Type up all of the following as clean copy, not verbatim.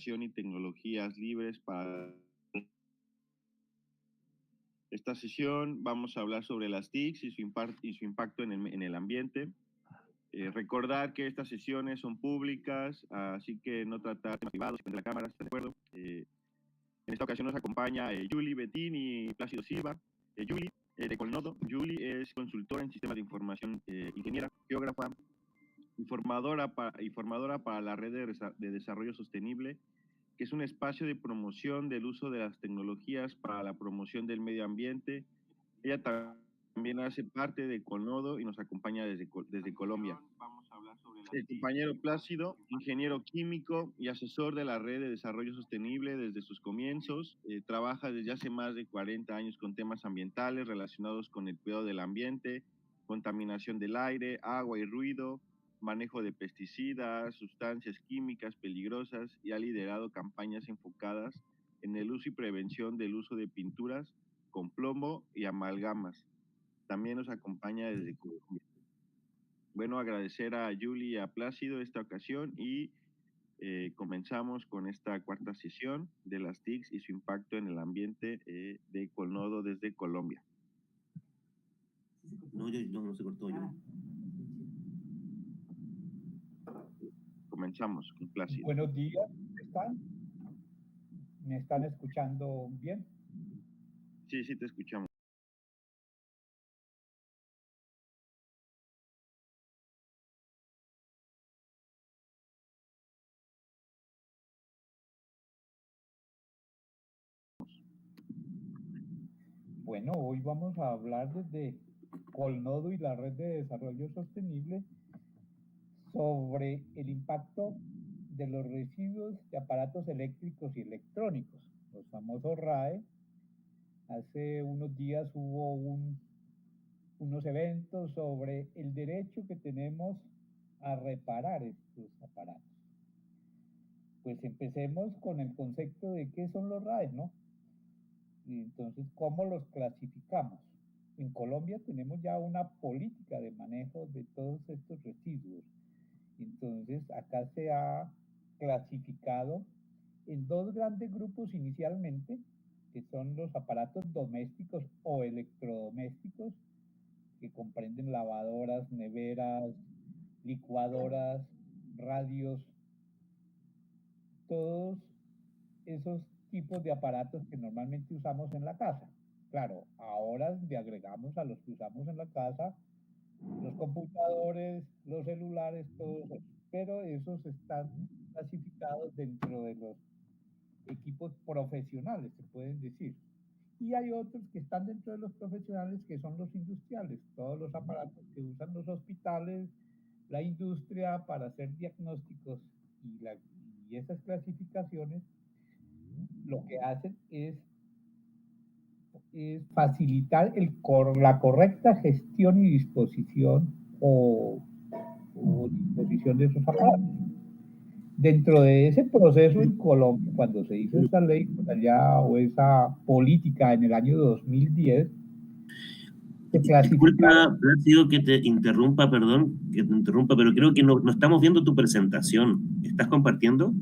innovación y tecnologías libres para esta sesión. Vamos a hablar sobre las TICs y su impacto en el ambiente. Recordar que estas sesiones son públicas, así que no tratar temas privados, prender la cámara, ¿están de acuerdo? En esta ocasión nos acompaña Julie Betín y Plácido Silva. Julie, de Colnodo. Julie es consultora en sistemas de información, ingeniera, geógrafa, informadora para la red de desarrollo sostenible, que es un espacio de promoción del uso de las tecnologías para la promoción del medio ambiente. Ella también hace parte de Colnodo y nos acompaña desde Colombia. Vamos a hablar sobre el compañero Plácido, ingeniero químico y asesor de la red de desarrollo sostenible desde sus comienzos. Trabaja desde hace más de 40 años con temas ambientales relacionados con el cuidado del ambiente, contaminación del aire, agua y ruido, manejo de pesticidas, sustancias químicas peligrosas, y ha liderado campañas enfocadas en el uso y prevención del uso de pinturas con plomo y amalgamas. También nos acompaña desde Colombia. Bueno, agradecer a Julie y a Plácido esta ocasión y comenzamos con esta cuarta sesión de las TICs y su impacto en el ambiente de Colnodo desde Colombia. No se cortó yo. Comenzamos con Plácido. Buenos días, ¿cómo están? ¿Me están escuchando bien? Sí, te escuchamos. Bueno, hoy vamos a hablar desde Colnodo y la red de desarrollo sostenible sobre el impacto de los residuos de aparatos eléctricos y electrónicos, los famosos RAE. Hace unos días hubo unos eventos sobre el derecho que tenemos a reparar estos aparatos. Pues empecemos con el concepto de qué son los RAE, ¿no? Y entonces, ¿cómo los clasificamos? En Colombia tenemos ya una política de manejo de todos estos residuos. Entonces, acá se ha clasificado en dos grandes grupos inicialmente, que son los aparatos domésticos o electrodomésticos, que comprenden lavadoras, neveras, licuadoras, radios, todos esos tipos de aparatos que normalmente usamos en la casa. Claro, ahora le agregamos a los que usamos en la casa los computadores, los celulares, todos esos, pero esos están clasificados dentro de los equipos profesionales, se pueden decir. Y hay otros que están dentro de los profesionales, que son los industriales, todos los aparatos que usan los hospitales, la industria para hacer diagnósticos, y esas clasificaciones lo que hacen es facilitar la correcta gestión y disposición o disposición de esos aparatos. Dentro de ese proceso en Colombia, cuando se hizo esa ley allá, o esa política en el año 2010, se Disculpa, Plácido, que te interrumpa, perdón, que te interrumpa, pero creo que no estamos viendo tu presentación. ¿Estás compartiendo?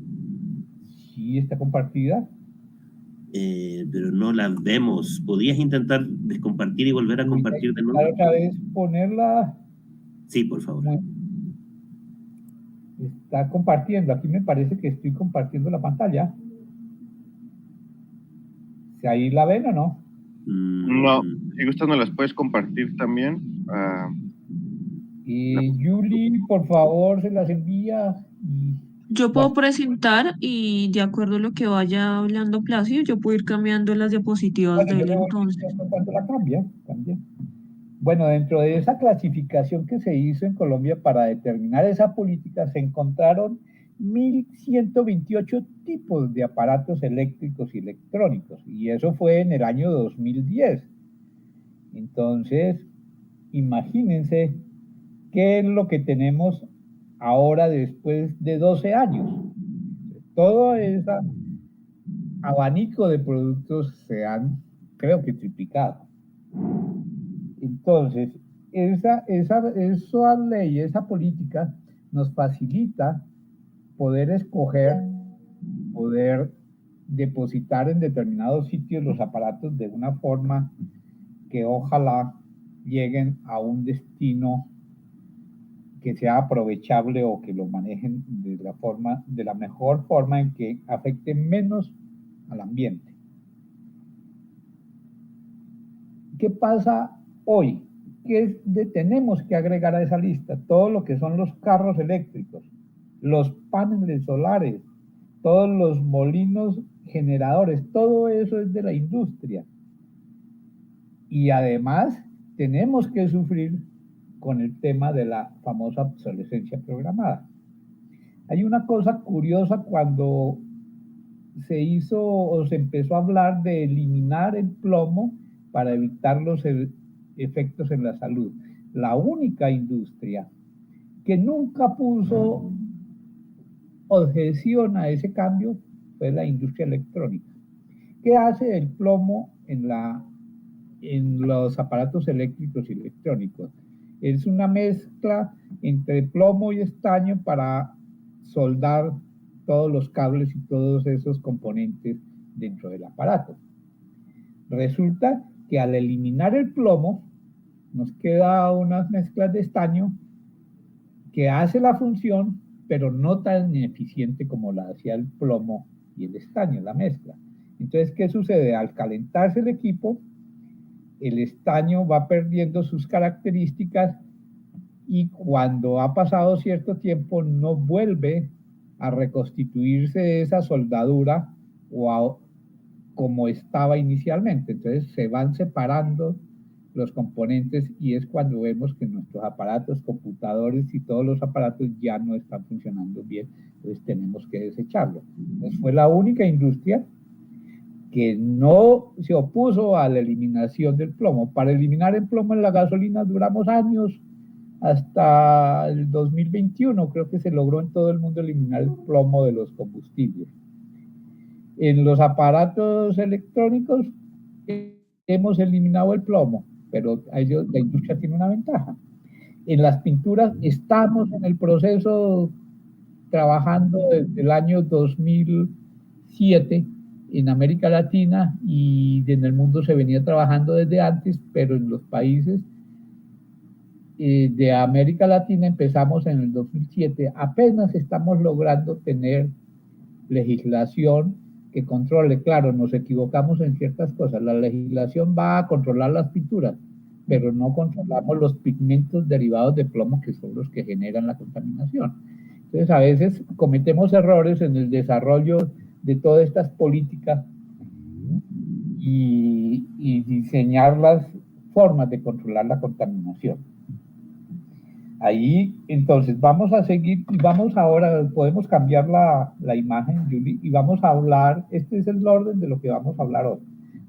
Sí, está compartida. Pero no la vemos. ¿Podrías intentar descompartir y volver a compartir de nuevo? Otra vez ponerla. Sí, por favor. Está compartiendo. Aquí me parece que estoy compartiendo la pantalla. ¿Si ahí la ven o no? No, si gustas nos las puedes compartir también. Julie, por favor, se las envía. Yo puedo presentar y de acuerdo a lo que vaya hablando Plácido, yo puedo ir cambiando las diapositivas de él entonces. Cuando la cambia, también. Bueno, dentro de esa clasificación que se hizo en Colombia para determinar esa política, se encontraron 1.128 tipos de aparatos eléctricos y electrónicos, y eso fue en el año 2010. Entonces, imagínense qué es lo que tenemos ahora después de 12 años. Todo ese abanico de productos se han, creo que, triplicado. Entonces, esa ley, esa política nos facilita poder escoger poder depositar en determinados sitios los aparatos de una forma que ojalá lleguen a un destino que sea aprovechable o que lo manejen de la mejor forma en que afecte menos al ambiente. ¿Qué pasa hoy? ¿Qué tenemos que agregar a esa lista? Todo lo que son los carros eléctricos, los paneles solares, todos los molinos generadores, todo eso es de la industria. Y además tenemos que sufrir con el tema de la famosa obsolescencia programada. Hay una cosa curiosa cuando se hizo o se empezó a hablar de eliminar el plomo para evitar los efectos en la salud. La única industria que nunca puso objeción a ese cambio fue la industria electrónica. ¿Qué hace el plomo en los aparatos eléctricos y electrónicos? Es una mezcla entre plomo y estaño para soldar todos los cables y todos esos componentes dentro del aparato. Resulta que al eliminar el plomo, nos queda unas mezclas de estaño que hace la función, pero no tan eficiente como la hacía el plomo y el estaño, la mezcla. Entonces, ¿qué sucede? Al calentarse el equipo, el estaño va perdiendo sus características y cuando ha pasado cierto tiempo no vuelve a reconstituirse esa soldadura como estaba inicialmente. Entonces se van separando los componentes y es cuando vemos que nuestros aparatos, computadores y todos los aparatos ya no están funcionando bien, entonces tenemos que desecharlo. Entonces fue la única industria que no se opuso a la eliminación del plomo. Para eliminar el plomo en la gasolina duramos años, hasta el 2021 creo que se logró en todo el mundo eliminar el plomo de los combustibles. En los aparatos electrónicos hemos eliminado el plomo, pero la industria tiene una ventaja. En las pinturas estamos en el proceso trabajando desde el año 2007 en América Latina y en el mundo se venía trabajando desde antes, pero en los países de América Latina empezamos en el 2007. Apenas estamos logrando tener legislación que controle. Claro, nos equivocamos en ciertas cosas. La legislación va a controlar las pinturas, pero no controlamos los pigmentos derivados de plomo que son los que generan la contaminación. Entonces, a veces cometemos errores en el desarrollo de todas estas políticas y diseñar las formas de controlar la contaminación. Ahí, entonces, vamos a seguir y vamos ahora, podemos cambiar la imagen, Julie, y vamos a hablar, este es el orden de lo que vamos a hablar hoy.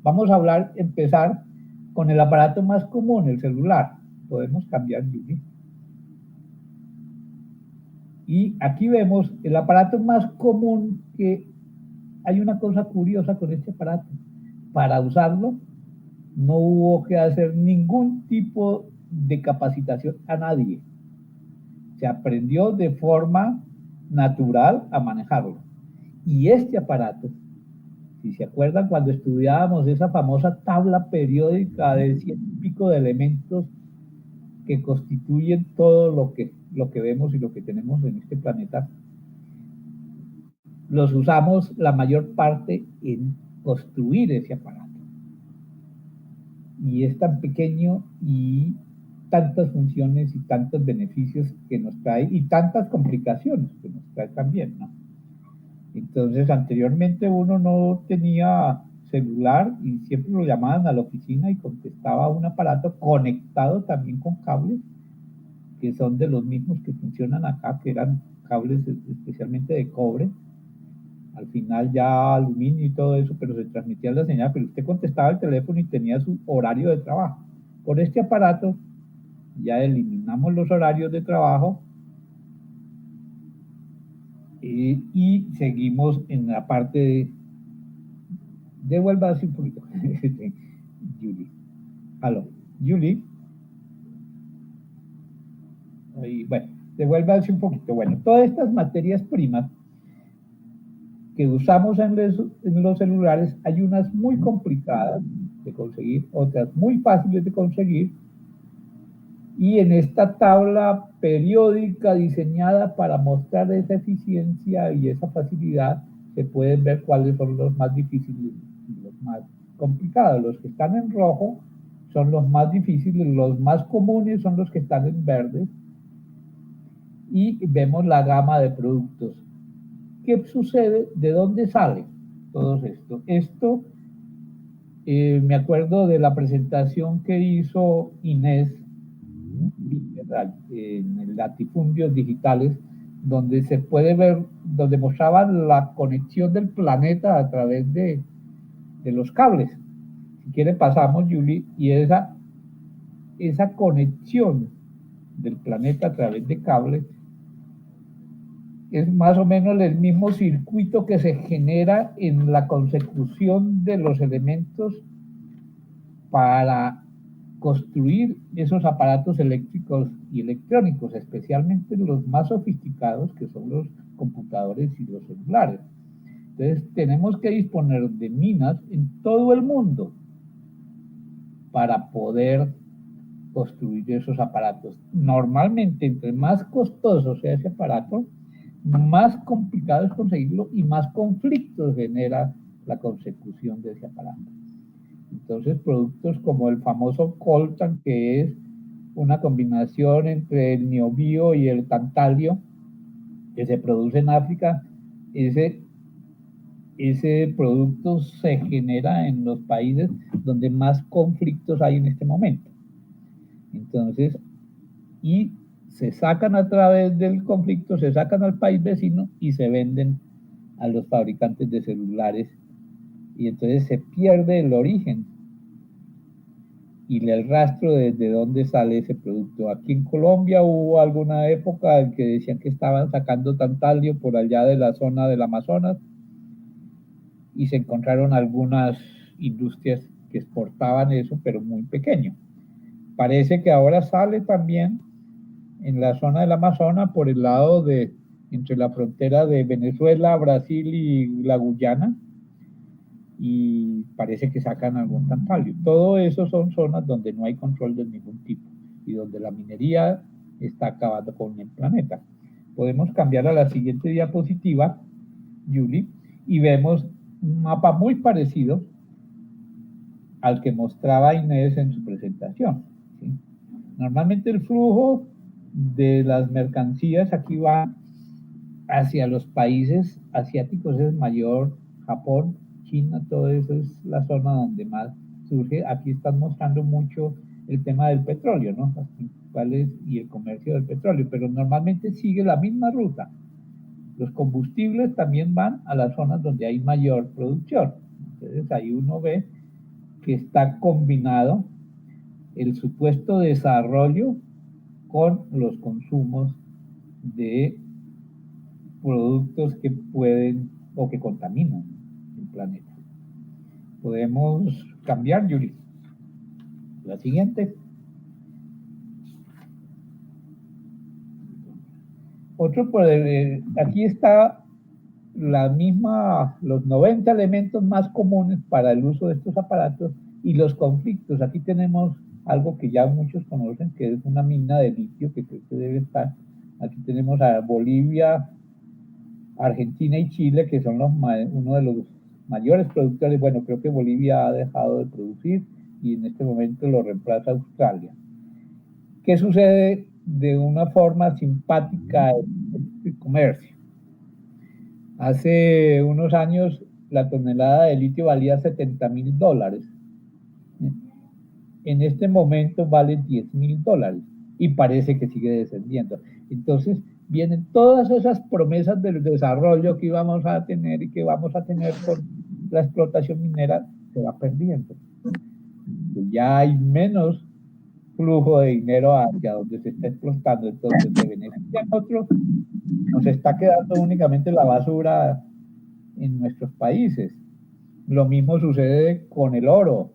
Vamos a hablar, empezar con el aparato más común, el celular. Podemos cambiar, Julie. Y aquí vemos el aparato más común, que hay una cosa curiosa con este aparato. Para usarlo, no hubo que hacer ningún tipo de capacitación a nadie. Se aprendió de forma natural a manejarlo. Y este aparato, si se acuerdan cuando estudiábamos esa famosa tabla periódica de 100 y pico de elementos que constituyen todo lo que vemos y lo que tenemos en este planeta, los usamos la mayor parte en construir ese aparato. Y es tan pequeño y tantas funciones y tantos beneficios que nos trae y tantas complicaciones que nos trae también, ¿no? Entonces, anteriormente uno no tenía celular y siempre lo llamaban a la oficina y contestaba un aparato conectado también con cables, que son de los mismos que funcionan acá, que eran cables especialmente de cobre, al final ya aluminio y todo eso, pero se transmitía la señal, pero usted contestaba el teléfono y tenía su horario de trabajo. Con este aparato ya eliminamos los horarios de trabajo y seguimos en la parte de... Devuelva así un poquito. Julie. Aló. Julie. Bueno, devuelva así un poquito. Bueno, todas estas materias primas que usamos en los celulares, hay unas muy complicadas de conseguir, otras muy fáciles de conseguir, y en esta tabla periódica diseñada para mostrar esa eficiencia y esa facilidad, se pueden ver cuáles son los más difíciles y los más complicados. Los que están en rojo son los más difíciles, los más comunes son los que están en verde, y vemos la gama de productos. ¿Qué sucede? ¿De dónde sale todo esto? Me acuerdo de la presentación que hizo Inés en el Latifundios Digitales, donde se puede ver, donde mostraban la conexión del planeta a través de los cables. Si quiere pasamos, Julie, y esa conexión del planeta a través de cables es más o menos el mismo circuito que se genera en la consecución de los elementos para construir esos aparatos eléctricos y electrónicos, especialmente los más sofisticados, que son los computadores y los celulares. Entonces, tenemos que disponer de minas en todo el mundo para poder construir esos aparatos. Normalmente, entre más costoso sea ese aparato, más complicado es conseguirlo y más conflictos genera la consecución de ese aparato. Entonces, productos como el famoso coltan, que es una combinación entre el niobio y el tantalio, que se produce en África, ese producto se genera en los países donde más conflictos hay en este momento. Entonces, y se sacan a través del conflicto, se sacan al país vecino y se venden a los fabricantes de celulares, y entonces se pierde el origen y el rastro desde dónde sale ese producto. Aquí en Colombia hubo alguna época en que decían que estaban sacando tantalio por allá de la zona del Amazonas, y se encontraron algunas industrias que exportaban eso, pero muy pequeño. Parece que ahora sale también en la zona del Amazonas, por el lado de, entre la frontera de Venezuela, Brasil y la Guyana, y parece que sacan algún tantalio. Todo eso son zonas donde no hay control de ningún tipo y donde la minería está acabando con el planeta. Podemos cambiar a la siguiente diapositiva, Julie, y vemos un mapa muy parecido al que mostraba Inés en su presentación, ¿sí? Normalmente el flujo de las mercancías aquí va hacia los países asiáticos, es mayor, Japón, China, todo eso es la zona donde más surge. Aquí están mostrando mucho el tema del petróleo, ¿no? Las principales y el comercio del petróleo, pero normalmente sigue la misma ruta. Los combustibles también van a las zonas donde hay mayor producción. Entonces ahí uno ve que está combinado el supuesto desarrollo con los consumos de productos que pueden o que contaminan el planeta. Podemos cambiar, Yuri. La siguiente. Otro, aquí está la misma, los 90 elementos más comunes para el uso de estos aparatos y los conflictos. Aquí tenemos algo que ya muchos conocen, que es una mina de litio, que creo que debe estar. Aquí tenemos a Bolivia, Argentina y Chile, que son uno de los mayores productores. Bueno, creo que Bolivia ha dejado de producir y en este momento lo reemplaza Australia. ¿Qué sucede de una forma simpática en el comercio? Hace unos años la tonelada de litio valía $70,000. En este momento vale $10,000 y parece que sigue descendiendo. Entonces vienen todas esas promesas del desarrollo que íbamos a tener y que vamos a tener con la explotación minera, se va perdiendo. Ya hay menos flujo de dinero hacia donde se está explotando, entonces se benefician otros, nos está quedando únicamente la basura en nuestros países. Lo mismo sucede con el oro.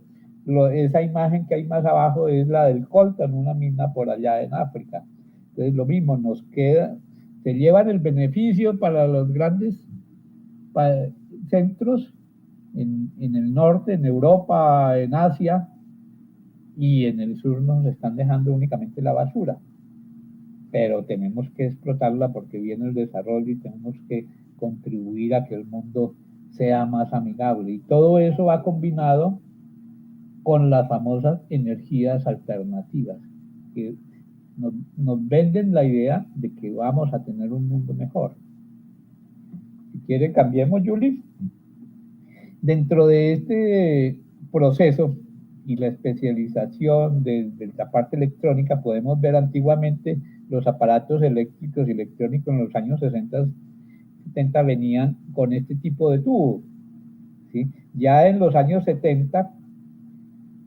Esa imagen que hay más abajo es la del coltan, una mina por allá en África. Entonces lo mismo, nos queda, se llevan el beneficio para los grandes centros en el norte, en Europa, en Asia, y en el sur nos están dejando únicamente la basura. Pero tenemos que explotarla porque viene el desarrollo y tenemos que contribuir a que el mundo sea más amigable. Y todo eso va combinado con las famosas energías alternativas, que nos venden la idea de que vamos a tener un mundo mejor. Si quiere, cambiemos, Julie. Dentro de este proceso y la especialización de la parte electrónica, podemos ver antiguamente los aparatos eléctricos y electrónicos en los años 60, 70 venían con este tipo de tubo, ¿sí? Ya en los años 70,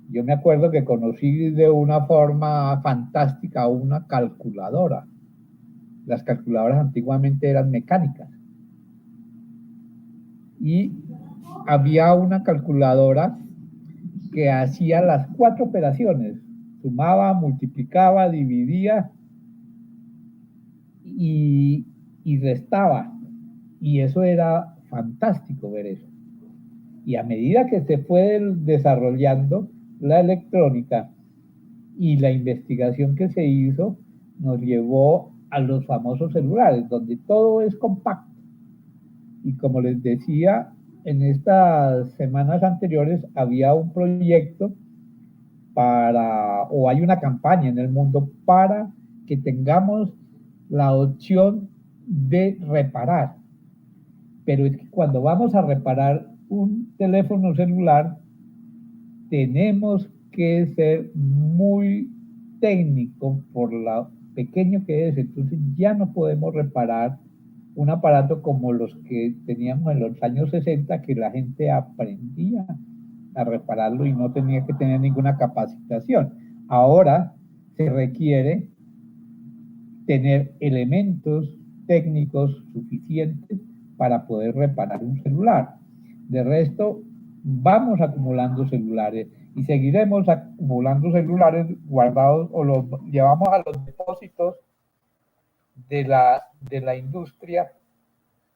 yo me acuerdo que conocí de una forma fantástica una calculadora. Las calculadoras antiguamente eran mecánicas. Y había una calculadora que hacía las 4 operaciones. Sumaba, multiplicaba, dividía y restaba. Y eso era fantástico ver eso. Y a medida que se fue desarrollando la electrónica y la investigación que se hizo, nos llevó a los famosos celulares, donde todo es compacto. Y como les decía, en estas semanas anteriores había un proyecto o hay una campaña en el mundo para que tengamos la opción de reparar. Pero es que cuando vamos a reparar un teléfono celular, tenemos que ser muy técnico por lo pequeño que es. Entonces ya no podemos reparar un aparato como los que teníamos en los años 60, que la gente aprendía a repararlo y no tenía que tener ninguna capacitación. Ahora se requiere tener elementos técnicos suficientes para poder reparar un celular. De resto, vamos acumulando celulares y seguiremos acumulando celulares guardados o los llevamos a los depósitos de la industria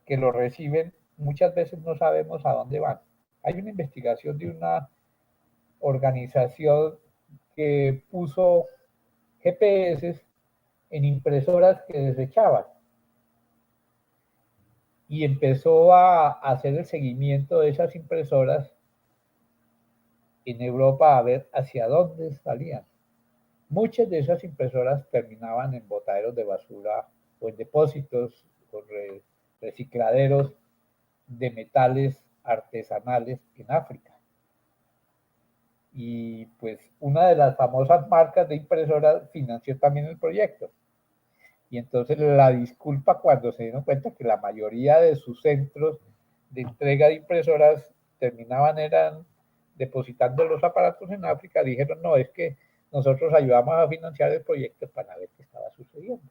que lo reciben. Muchas veces no sabemos a dónde van. Hay una investigación de una organización que puso GPS en impresoras que desechaban y empezó a hacer el seguimiento de esas impresoras en Europa a ver hacia dónde salían. Muchas de esas impresoras terminaban en botaderos de basura o en depósitos o recicladeros de metales artesanales en África. Y pues una de las famosas marcas de impresoras financió también el proyecto. Y entonces la disculpa cuando se dieron cuenta que la mayoría de sus centros de entrega de impresoras eran depositando los aparatos en África, dijeron, no, es que nosotros ayudamos a financiar el proyecto para ver qué estaba sucediendo.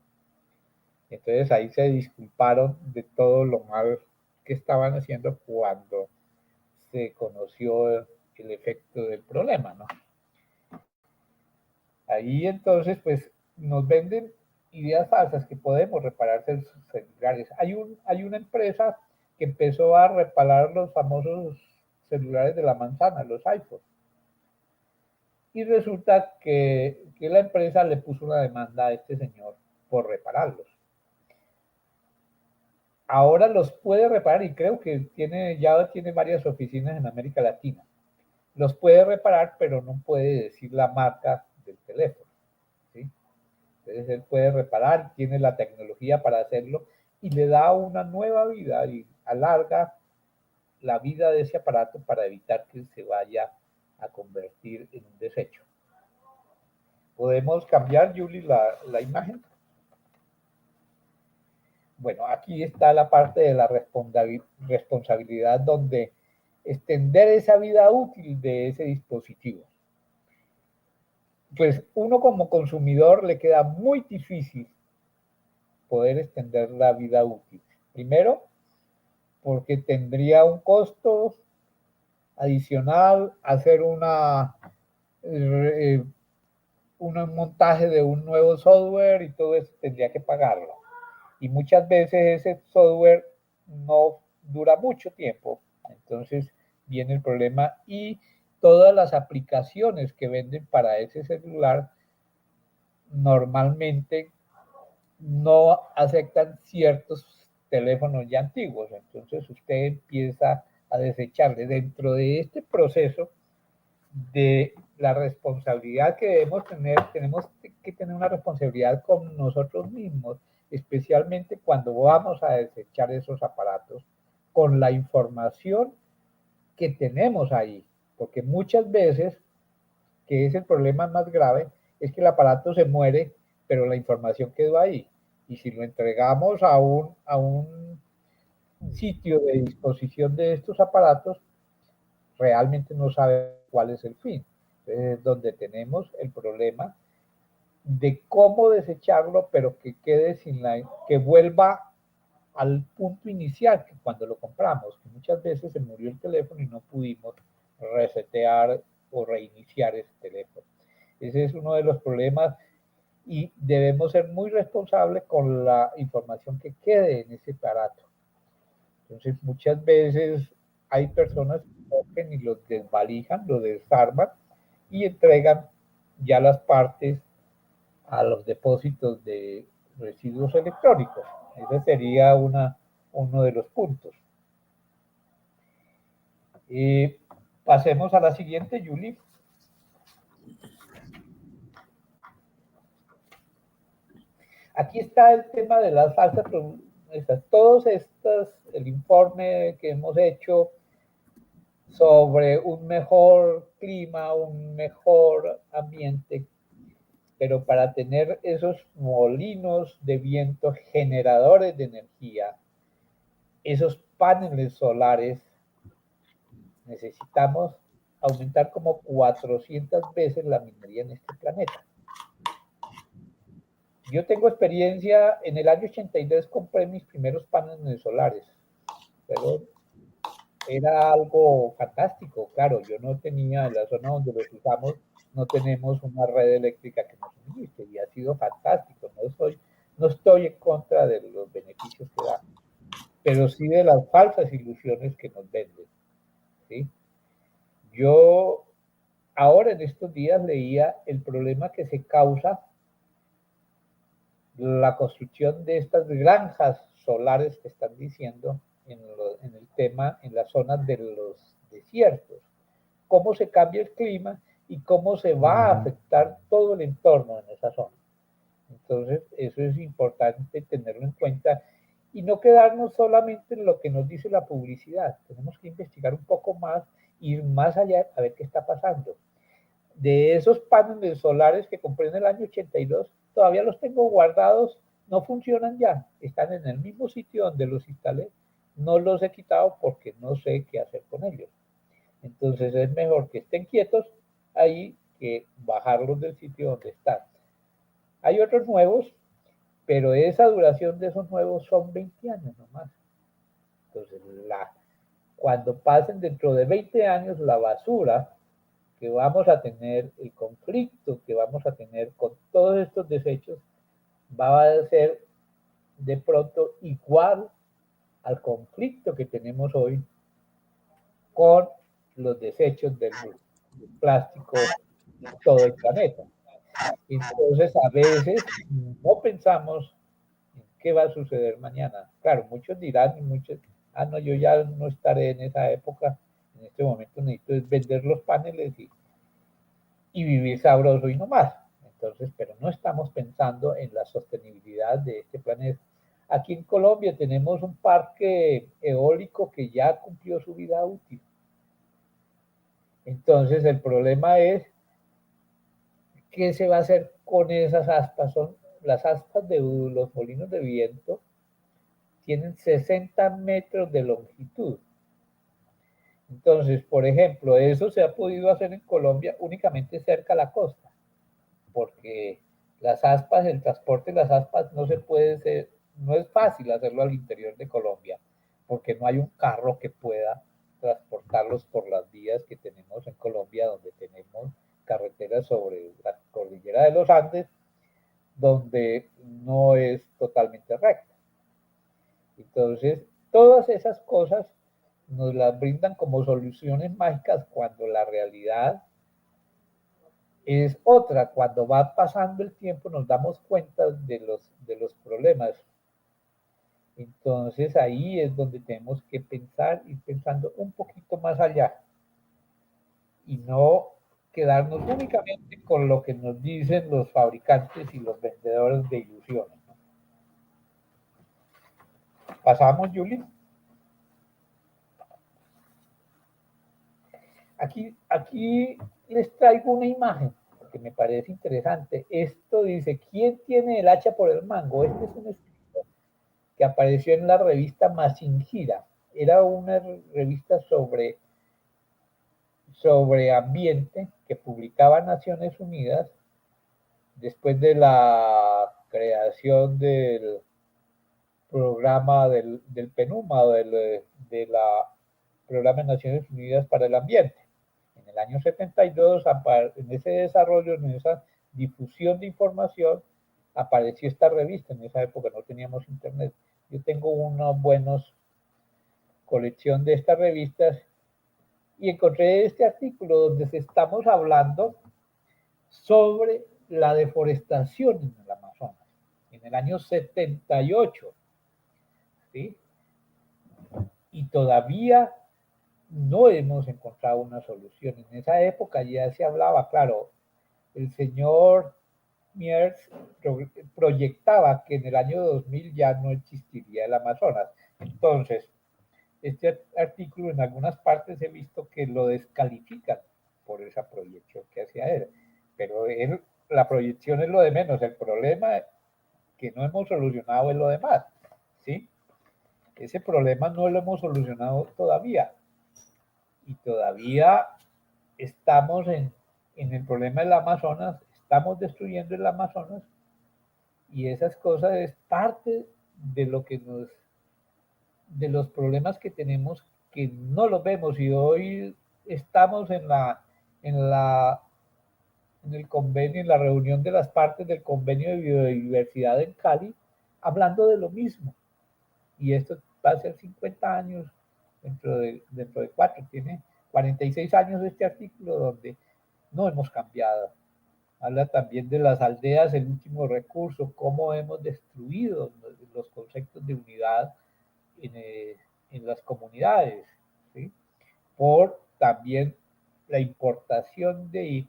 Entonces ahí se disculparon de todo lo mal que estaban haciendo cuando se conoció el efecto del problema, ¿no? Ahí entonces pues nos venden ideas falsas que podemos reparar celulares. Hay una empresa que empezó a reparar los famosos celulares de la manzana, los iPhones. Y resulta que la empresa le puso una demanda a este señor por repararlos. Ahora los puede reparar y creo que ya tiene varias oficinas en América Latina. Los puede reparar, pero no puede decir la marca del teléfono, ¿sí? Entonces él puede reparar, tiene la tecnología para hacerlo y le da una nueva vida y alarga la vida de ese aparato para evitar que se vaya a convertir en un desecho. ¿Podemos cambiar, Julie, la imagen? Bueno, aquí está la parte de la responsabilidad donde extender esa vida útil de ese dispositivo. Pues uno como consumidor le queda muy difícil poder extender la vida útil. Primero, porque tendría un costo adicional hacer un montaje de un nuevo software y todo eso tendría que pagarlo. Y muchas veces ese software no dura mucho tiempo. Entonces viene el problema y todas las aplicaciones que venden para ese celular normalmente no aceptan ciertos teléfonos ya antiguos. Entonces usted empieza a desecharle. Dentro de este proceso de la responsabilidad que debemos tener, tenemos que tener una responsabilidad con nosotros mismos, especialmente cuando vamos a desechar esos aparatos, con la información que tenemos ahí, porque muchas veces, que es el problema más grave, es que el aparato se muere, pero la información quedó ahí. Y si lo entregamos a un sitio de disposición de estos aparatos, realmente no sabe cuál es el fin. Entonces es donde tenemos el problema de cómo desecharlo, pero que quede sin que vuelva al punto inicial, que cuando lo compramos, que muchas veces se murió el teléfono y no pudimos resetear o reiniciar ese teléfono. Ese es uno de los problemas y debemos ser muy responsables con la información que quede en ese aparato. Entonces, muchas veces hay personas que cogen y los desvalijan, los desarman y entregan ya las partes a los depósitos de residuos electrónicos. Ese sería uno de los puntos. Pasemos a la siguiente, Julie. Aquí está el tema de las falsas promesas. Todos estos, el informe que hemos hecho sobre un mejor clima, un mejor ambiente, pero para tener esos molinos de viento generadores de energía, esos paneles solares, necesitamos aumentar como 400 veces la minería en este planeta. Yo tengo experiencia, en el año 82 compré mis primeros paneles solares, pero era algo fantástico, claro, yo no tenía, en la zona donde los usamos, no tenemos una red eléctrica que nos suministre y ha sido fantástico, no estoy en contra de los beneficios que da, pero sí de las falsas ilusiones que nos venden, ¿sí? Yo ahora en estos días leía el problema que se causa la construcción de estas granjas solares que están diciendo en el tema, en las zonas de los desiertos, cómo se cambia el clima y cómo se va a afectar todo el entorno en esa zona. Entonces, eso es importante tenerlo en cuenta y no quedarnos solamente en lo que nos dice la publicidad. Tenemos que investigar un poco más, ir más allá a ver qué está pasando. De esos paneles solares que compré en el año 82, todavía los tengo guardados, no funcionan ya, están en el mismo sitio donde los instalé, no los he quitado porque no sé qué hacer con ellos. Entonces es mejor que estén quietos ahí que bajarlos del sitio donde están. Hay otros nuevos, pero esa duración de esos nuevos son 20 años nomás. Entonces, cuando pasen dentro de 20 años, la basura que vamos a tener, el conflicto que vamos a tener con todos estos desechos, va a ser de pronto igual al conflicto que tenemos hoy con los desechos del plástico de todo el planeta. Entonces, a veces no pensamos en qué va a suceder mañana. Claro, muchos dirán, no, yo ya no estaré en esa época, en este momento necesito vender los paneles y vivir sabroso y no más. Entonces, pero no estamos pensando en la sostenibilidad de este planeta. Aquí en Colombia tenemos un parque eólico que ya cumplió su vida útil. Entonces, el problema es qué se va a hacer con esas aspas. Las aspas de los molinos de viento tienen 60 metros de longitud. Entonces, por ejemplo, eso se ha podido hacer en Colombia únicamente cerca a la costa, porque las aspas, el transporte de las aspas no es fácil hacerlo al interior de Colombia, porque no hay un carro que pueda transportarlos por las vías que tenemos en Colombia, donde tenemos carreteras sobre la cordillera de los Andes, donde no es totalmente recta. Entonces, todas esas cosas nos las brindan como soluciones mágicas cuando la realidad es otra. Cuando va pasando el tiempo nos damos cuenta de los problemas. Entonces ahí es donde tenemos que pensar, ir pensando un poquito más allá y no quedarnos únicamente con lo que nos dicen los fabricantes y los vendedores de ilusiones, ¿no? ¿Pasamos, Julie? Aquí les traigo una imagen que me parece interesante. Esto dice, ¿quién tiene el hacha por el mango? Este es un escrito que apareció en la revista Mazingira. Era una revista sobre ambiente que publicaba Naciones Unidas después de la creación del programa del PNUMA, de la Programa de Naciones Unidas para el Ambiente. En el año 72, en ese desarrollo, en esa difusión de información, apareció esta revista. En esa época no teníamos internet. Yo tengo una buena colección de estas revistas y encontré este artículo donde estamos hablando sobre la deforestación en el Amazonas, en el año 78, ¿sí? Y todavía no hemos encontrado una solución. En esa época ya se hablaba, claro, el señor Miers proyectaba que en el año 2000 ya no existiría el Amazonas. Entonces, este artículo en algunas partes he visto que lo descalifican por esa proyección que hacía él. Pero la proyección es lo de menos. El problema que no hemos solucionado es lo demás, ¿sí? Ese problema no lo hemos solucionado todavía. Y todavía estamos en el problema del Amazonas, estamos destruyendo el Amazonas y esas cosas es parte de lo que de los problemas que tenemos que no los vemos y hoy estamos en la, en el convenio, en la reunión de las partes del convenio de biodiversidad en Cali, hablando de lo mismo. Y esto va a ser 50 años dentro de 4, tiene 46 años este artículo donde no hemos cambiado. Habla también de las aldeas, el último recurso, cómo hemos destruido los conceptos de unidad en las comunidades, ¿sí? Por también la importación de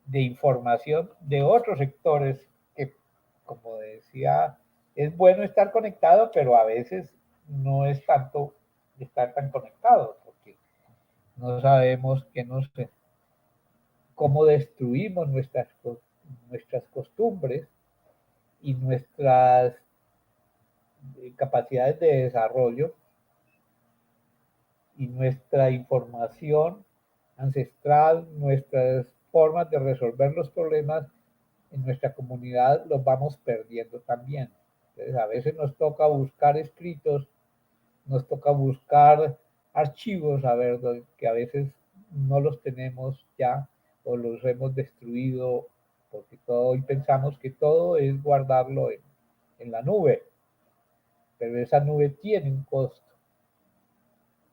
información de otros sectores que, como decía, es bueno estar conectado, pero a veces no es tanto estar tan conectados, porque no sabemos cómo destruimos nuestras costumbres y nuestras capacidades de desarrollo y nuestra información ancestral, nuestras formas de resolver los problemas en nuestra comunidad los vamos perdiendo también. Entonces, a veces nos toca buscar escritos, nos toca buscar archivos, a ver, que a veces no los tenemos ya o los hemos destruido porque hoy pensamos que todo es guardarlo en la nube, pero esa nube tiene un costo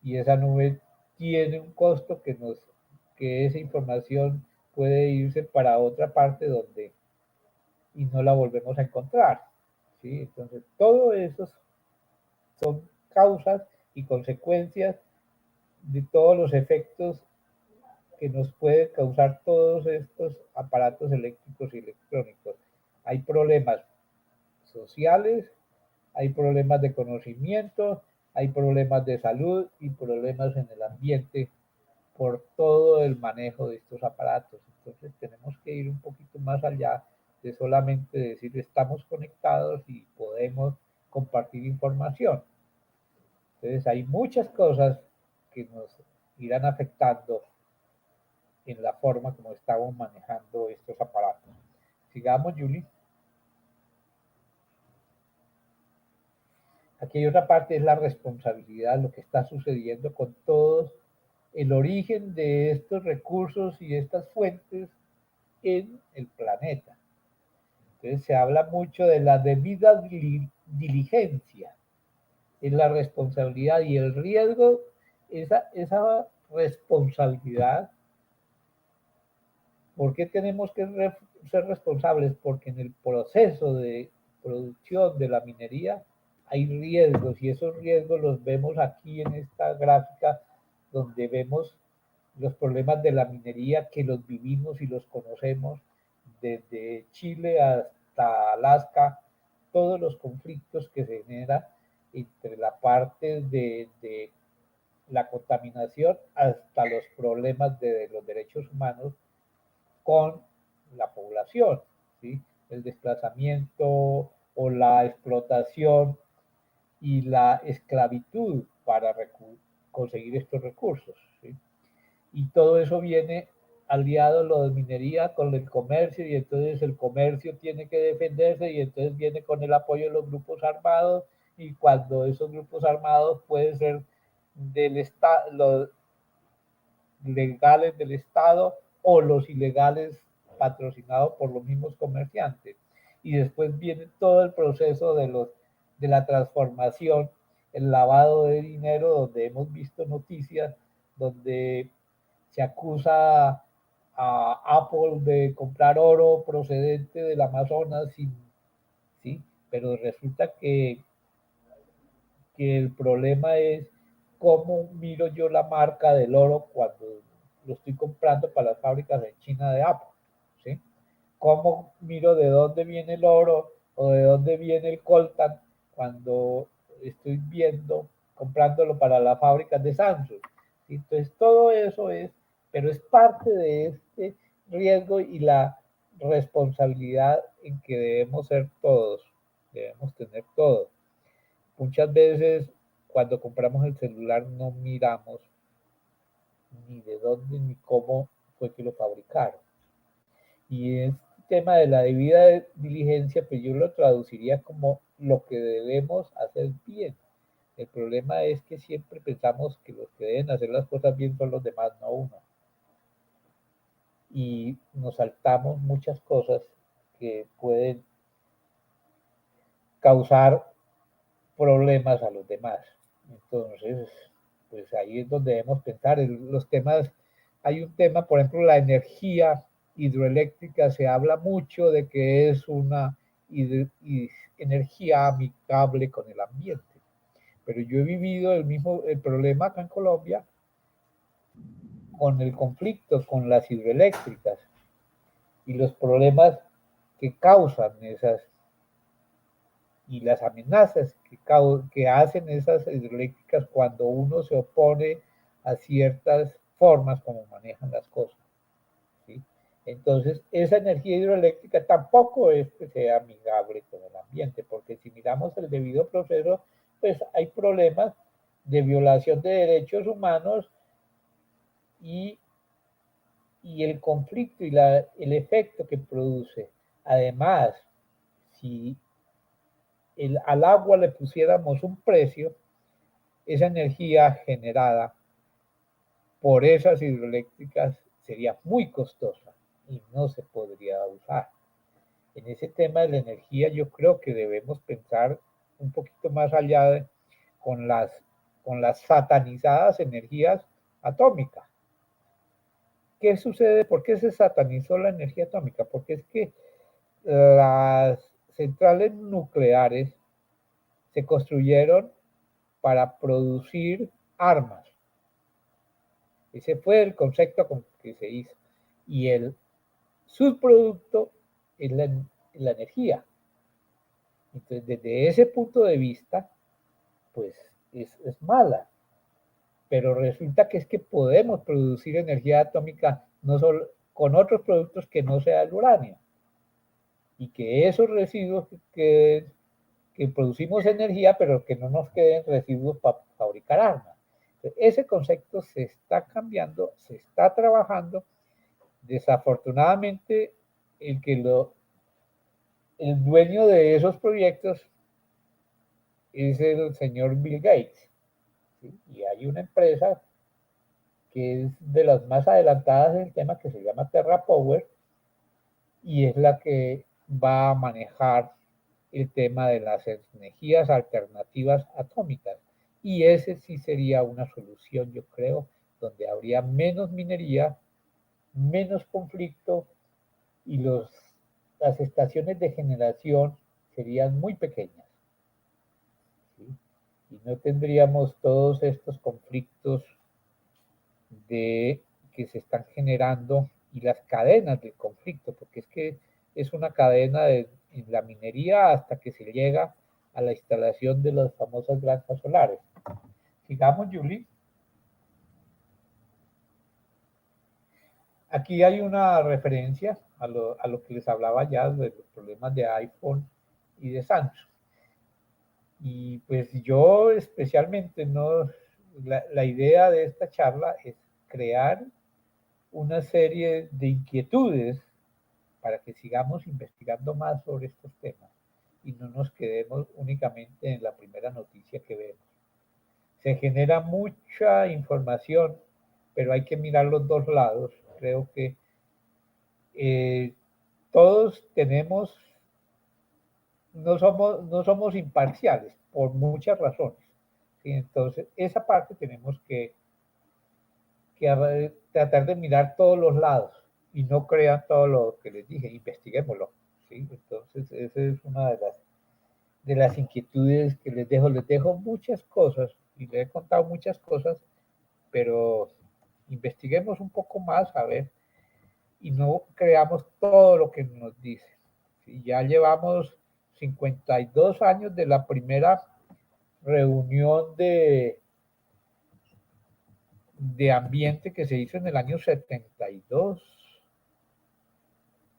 y esa nube tiene un costo que esa información puede irse para otra parte donde y no la volvemos a encontrar, ¿sí? Entonces, todo eso son causas y consecuencias de todos los efectos que nos pueden causar todos estos aparatos eléctricos y electrónicos. Hay problemas sociales, hay problemas de conocimiento, hay problemas de salud y problemas en el ambiente por todo el manejo de estos aparatos. Entonces tenemos que ir un poquito más allá de solamente decir estamos conectados y podemos compartir información. Entonces hay muchas cosas que nos irán afectando en la forma como estamos manejando estos aparatos. Sigamos, Julie. Aquí hay otra parte, es la responsabilidad, lo que está sucediendo con todos, el origen de estos recursos y estas fuentes en el planeta. Entonces se habla mucho de la debida diligencia. es la responsabilidad y el riesgo, esa responsabilidad. ¿Por qué tenemos que ser responsables? Porque en el proceso de producción de la minería hay riesgos y esos riesgos los vemos aquí en esta gráfica donde vemos los problemas de la minería que los vivimos y los conocemos desde Chile hasta Alaska, todos los conflictos que se generan entre la parte de la contaminación hasta los problemas de los derechos humanos con la población, ¿sí? El desplazamiento o la explotación y la esclavitud para conseguir estos recursos, ¿sí? Y todo eso viene aliado lo de minería con el comercio y entonces el comercio tiene que defenderse y entonces viene con el apoyo de los grupos armados y cuando esos grupos armados pueden ser del Estado, los legales del Estado o los ilegales patrocinados por los mismos comerciantes. Y después viene todo el proceso de la transformación, el lavado de dinero, donde hemos visto noticias donde se acusa a Apple de comprar oro procedente del Amazonas, ¿sí? Pero resulta que el problema es cómo miro yo la marca del oro cuando lo estoy comprando para las fábricas en China de Apple, ¿sí? Cómo miro de dónde viene el oro o de dónde viene el coltan cuando estoy viendo, comprándolo para las fábricas de Samsung. ¿Sí? Entonces todo eso pero es parte de este riesgo y la responsabilidad en que debemos ser todos, debemos tener todos. Muchas veces cuando compramos el celular no miramos ni de dónde ni cómo fue que lo fabricaron. Y este tema de la debida diligencia, pues yo lo traduciría como lo que debemos hacer bien. El problema es que siempre pensamos que los que deben hacer las cosas bien son los demás, no uno. Y nos saltamos muchas cosas que pueden causar problemas a los demás. Entonces, pues ahí es donde debemos pensar. Los temas, hay un tema, por ejemplo, la energía hidroeléctrica, se habla mucho de que es una energía amigable con el ambiente. Pero yo he vivido el problema acá en Colombia con el conflicto con las hidroeléctricas y los problemas que causan esas y las amenazas que hacen esas hidroeléctricas cuando uno se opone a ciertas formas como manejan las cosas, ¿sí? Entonces, esa energía hidroeléctrica tampoco es que sea amigable con el ambiente, porque si miramos el debido proceso, pues hay problemas de violación de derechos humanos y el conflicto y el efecto que produce. Además, si al agua le pusiéramos un precio, esa energía generada por esas hidroeléctricas sería muy costosa y no se podría usar. En ese tema de la energía yo creo que debemos pensar un poquito más allá con las satanizadas energías atómicas. ¿Qué sucede? ¿Por qué se satanizó la energía atómica? Porque es que las centrales nucleares se construyeron para producir armas. Ese fue el concepto con que se hizo. Y el subproducto es la energía. Entonces, desde ese punto de vista, pues es mala. Pero resulta que es que podemos producir energía atómica no solo con otros productos que no sea el uranio. Y que esos residuos que producimos energía, pero que no nos queden residuos para fabricar armas. Ese concepto se está cambiando, se está trabajando. Desafortunadamente, el dueño de esos proyectos es el señor Bill Gates, ¿sí? Y hay una empresa que es de las más adelantadas en el tema que se llama TerraPower y es la que va a manejar el tema de las energías alternativas atómicas. Y ese sí sería una solución, yo creo, donde habría menos minería, menos conflicto y las estaciones de generación serían muy pequeñas, ¿sí? Y no tendríamos todos estos conflictos que se están generando y las cadenas del conflicto, porque es que es una cadena en la minería hasta que se llega a la instalación de las famosas granjas solares. Sigamos, Julie. Aquí hay una referencia a lo que les hablaba ya de los problemas de iPhone y de Samsung. Y pues yo especialmente la idea de esta charla es crear una serie de inquietudes para que sigamos investigando más sobre estos temas y no nos quedemos únicamente en la primera noticia que vemos. Se genera mucha información, pero hay que mirar los dos lados. Creo que todos tenemos, no somos imparciales por muchas razones, ¿sí? Entonces, esa parte tenemos que tratar de mirar todos los lados y no crean todo lo que les dije, investiguémoslo, ¿sí? Entonces, esa es una de las inquietudes que les dejo muchas cosas y les he contado muchas cosas, pero investiguemos un poco más, a ver, y no creamos todo lo que nos dicen. ¿Sí? Ya llevamos 52 años de la primera reunión de ambiente que se hizo en el año 72,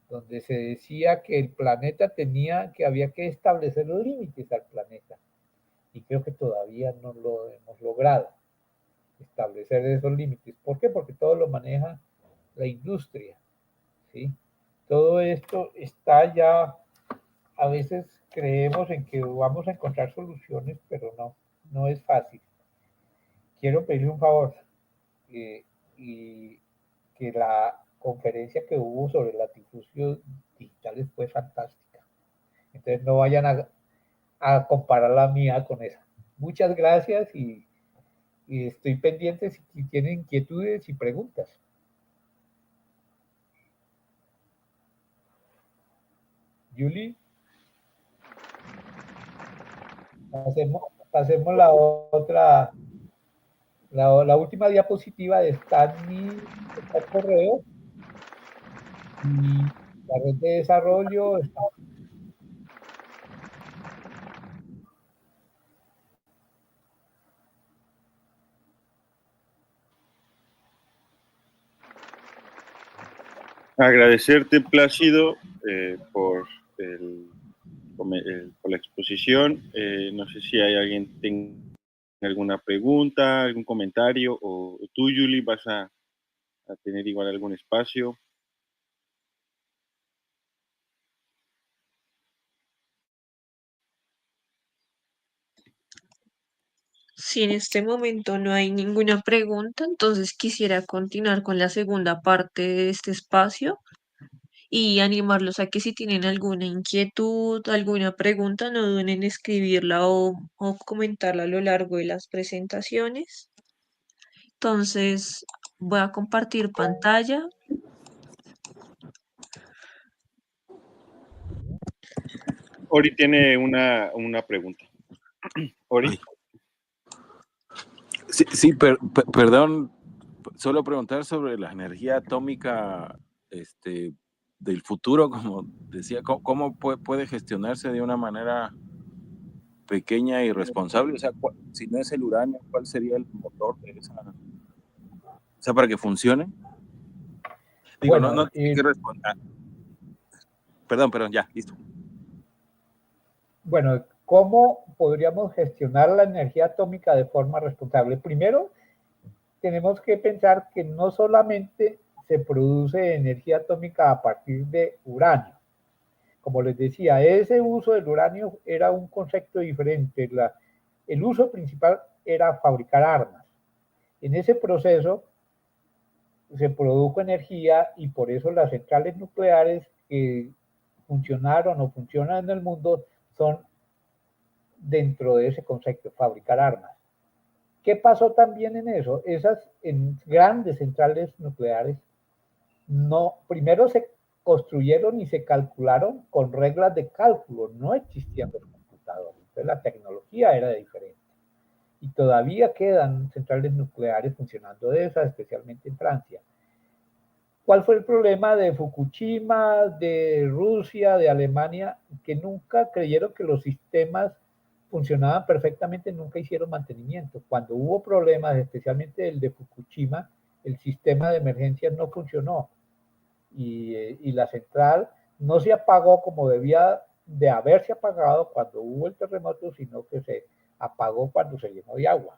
donde se decía que el planeta que había que establecer los límites al planeta. Y creo que todavía no lo hemos logrado, establecer esos límites. ¿Por qué? Porque todo lo maneja la industria, ¿sí? Todo esto está ya, a veces creemos en que vamos a encontrar soluciones, pero no es fácil. Quiero pedirle un favor, y que la conferencia que hubo sobre latifundios digitales fue fantástica. Entonces no vayan a comparar la mía con esa. Muchas gracias y estoy pendiente si tienen inquietudes y preguntas. Julie, pasemos la otra, la última diapositiva está el correo y la red de desarrollo está. Agradecerte, Plácido, por la exposición. No sé si hay alguien que tenga alguna pregunta, algún comentario, o tú, Julie, vas a tener igual algún espacio. Si en este momento no hay ninguna pregunta, entonces quisiera continuar con la segunda parte de este espacio y animarlos a que si tienen alguna inquietud, alguna pregunta, no duden en escribirla o comentarla a lo largo de las presentaciones. Entonces, voy a compartir pantalla. Ori tiene una pregunta. Ori. Ay. Sí, perdón, solo preguntar sobre la energía atómica del futuro, como decía, ¿cómo puede gestionarse de una manera pequeña y responsable? O sea, si no es el uranio, ¿cuál sería el motor de esa? O sea, para que funcione. Digo, Bueno, no tiene que responder. Perdón, ya, listo. Bueno, ¿cómo podríamos gestionar la energía atómica de forma responsable? Primero, tenemos que pensar que no solamente se produce energía atómica a partir de uranio. Como les decía, ese uso del uranio era un concepto diferente. El uso principal era fabricar armas. En ese proceso se produjo energía y por eso las centrales nucleares que funcionaron o funcionan en el mundo son dentro de ese concepto, fabricar armas. ¿Qué pasó también en eso? Esas en grandes centrales nucleares no, primero se construyeron y se calcularon con reglas de cálculo, no existían los computadores, entonces la tecnología era diferente. Y todavía quedan centrales nucleares funcionando de esas, especialmente en Francia. ¿Cuál fue el problema de Fukushima, de Rusia, de Alemania? Que nunca creyeron que los sistemas funcionaban perfectamente, nunca hicieron mantenimiento. Cuando hubo problemas, especialmente el de Fukushima, el sistema de emergencias no funcionó y la central no se apagó como debía de haberse apagado cuando hubo el terremoto, sino que se apagó cuando se llenó de agua.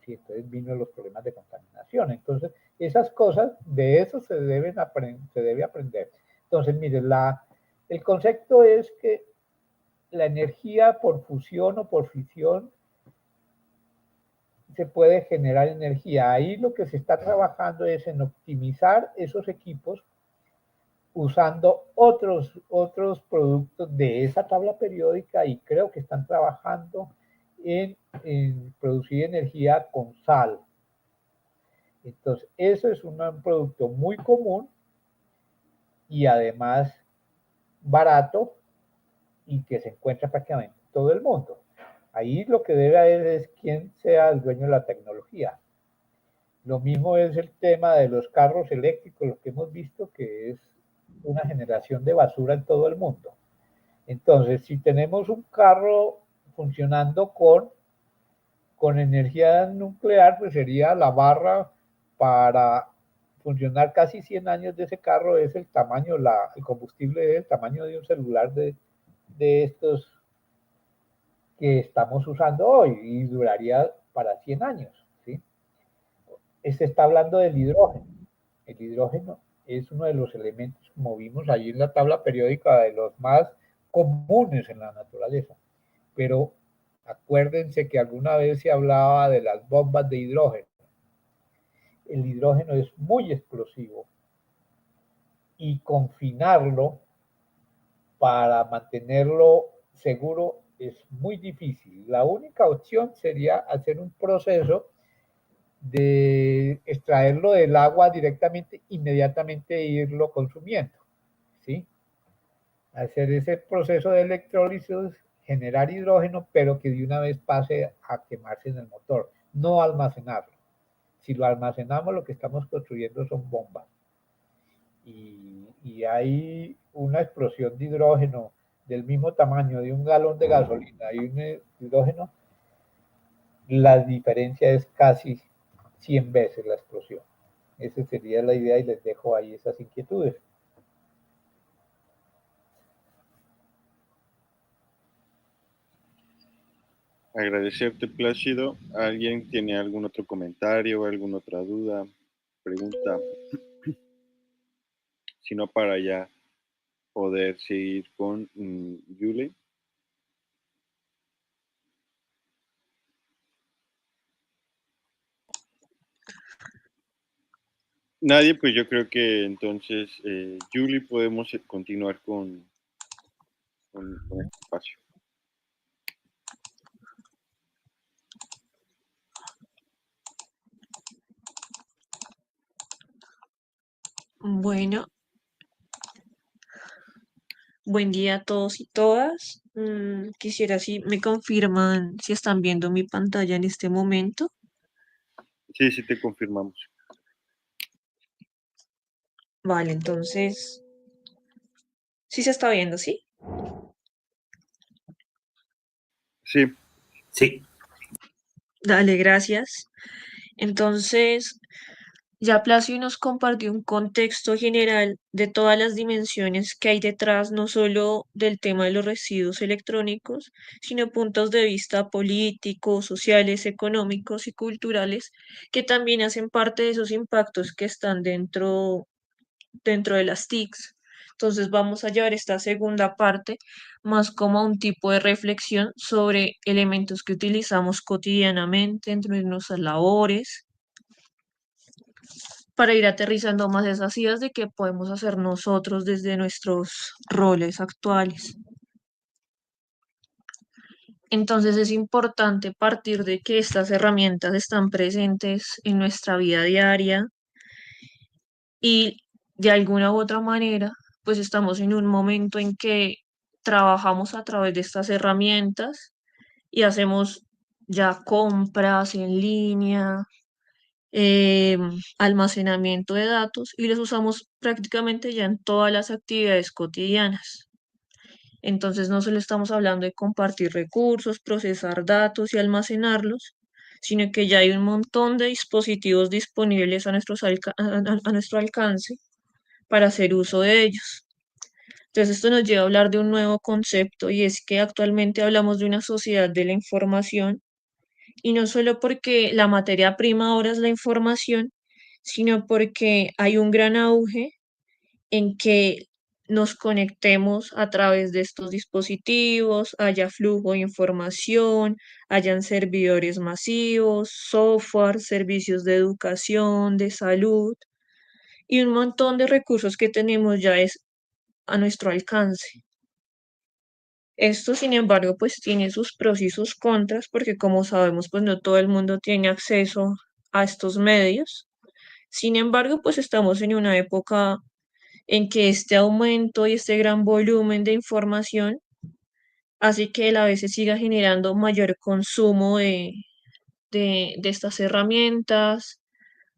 Sí, entonces vino los problemas de contaminación. Entonces, esas cosas, de eso se debe aprender. Entonces, mire, el concepto es que la energía por fusión o por fisión se puede generar energía. Ahí lo que se está trabajando es en optimizar esos equipos usando otros productos de esa tabla periódica y creo que están trabajando en producir energía con sal. Entonces, eso es un producto muy común y además barato y que se encuentra prácticamente en todo el mundo. Ahí lo que debe haber es quién sea el dueño de la tecnología. Lo mismo es el tema de los carros eléctricos, lo que hemos visto que es una generación de basura en todo el mundo. Entonces, si tenemos un carro funcionando con energía nuclear, pues sería la barra para funcionar casi 100 años de ese carro, es el tamaño, el combustible es el tamaño de un celular de estos que estamos usando hoy y duraría para 100 años, ¿sí? Se está hablando del hidrógeno. El hidrógeno es uno de los elementos, como vimos allí en la tabla periódica, de los más comunes en la naturaleza. Pero acuérdense que alguna vez se hablaba de las bombas de hidrógeno. El hidrógeno es muy explosivo y confinarlo para mantenerlo seguro es muy difícil. La única opción sería hacer un proceso de extraerlo del agua directamente, inmediatamente e irlo consumiendo, ¿sí? Hacer ese proceso de electrólisis, generar hidrógeno, pero que de una vez pase a quemarse en el motor, no almacenarlo. Si lo almacenamos, lo que estamos construyendo son bombas. Y hay una explosión de hidrógeno del mismo tamaño de un galón de gasolina y un hidrógeno, la diferencia es casi 100 veces la explosión. Esa sería la idea y les dejo ahí esas inquietudes. Agradecerte, Plácido. ¿Alguien tiene algún otro comentario, alguna otra duda, pregunta? Si no, para ya poder seguir con Julie. Nadie, pues yo creo que entonces, Julie, podemos continuar con este espacio. Bueno, buen día a todos y todas. Quisiera si me confirman si están viendo mi pantalla en este momento. Sí, sí te confirmamos. Vale, entonces, sí se está viendo, ¿sí? Sí. Sí. Dale, gracias. Entonces, ya Plácido nos compartió un contexto general de todas las dimensiones que hay detrás, no solo del tema de los residuos electrónicos, sino puntos de vista políticos, sociales, económicos y culturales que también hacen parte de esos impactos que están dentro de las TICs. Entonces vamos a llevar esta segunda parte más como un tipo de reflexión sobre elementos que utilizamos cotidianamente entre nuestras labores para ir aterrizando más esas ideas de qué podemos hacer nosotros desde nuestros roles actuales. Entonces es importante partir de que estas herramientas están presentes en nuestra vida diaria y de alguna u otra manera, pues estamos en un momento en que trabajamos a través de estas herramientas y hacemos ya compras en línea, almacenamiento de datos y los usamos prácticamente ya en todas las actividades cotidianas. Entonces no solo estamos hablando de compartir recursos, procesar datos y almacenarlos, sino que ya hay un montón de dispositivos disponibles a, a nuestro alcance para hacer uso de ellos. Entonces esto nos lleva a hablar de un nuevo concepto y es que actualmente hablamos de una sociedad de la información y no solo porque la materia prima ahora es la información, sino porque hay un gran auge en que nos conectemos a través de estos dispositivos, haya flujo de información, hayan servidores masivos, software, servicios de educación, de salud y un montón de recursos que tenemos ya es a nuestro alcance. Esto, sin embargo, pues tiene sus pros y sus contras, porque como sabemos, pues no todo el mundo tiene acceso a estos medios. Sin embargo, pues estamos en una época en que este aumento y este gran volumen de información hace que él a veces siga generando mayor consumo de estas herramientas,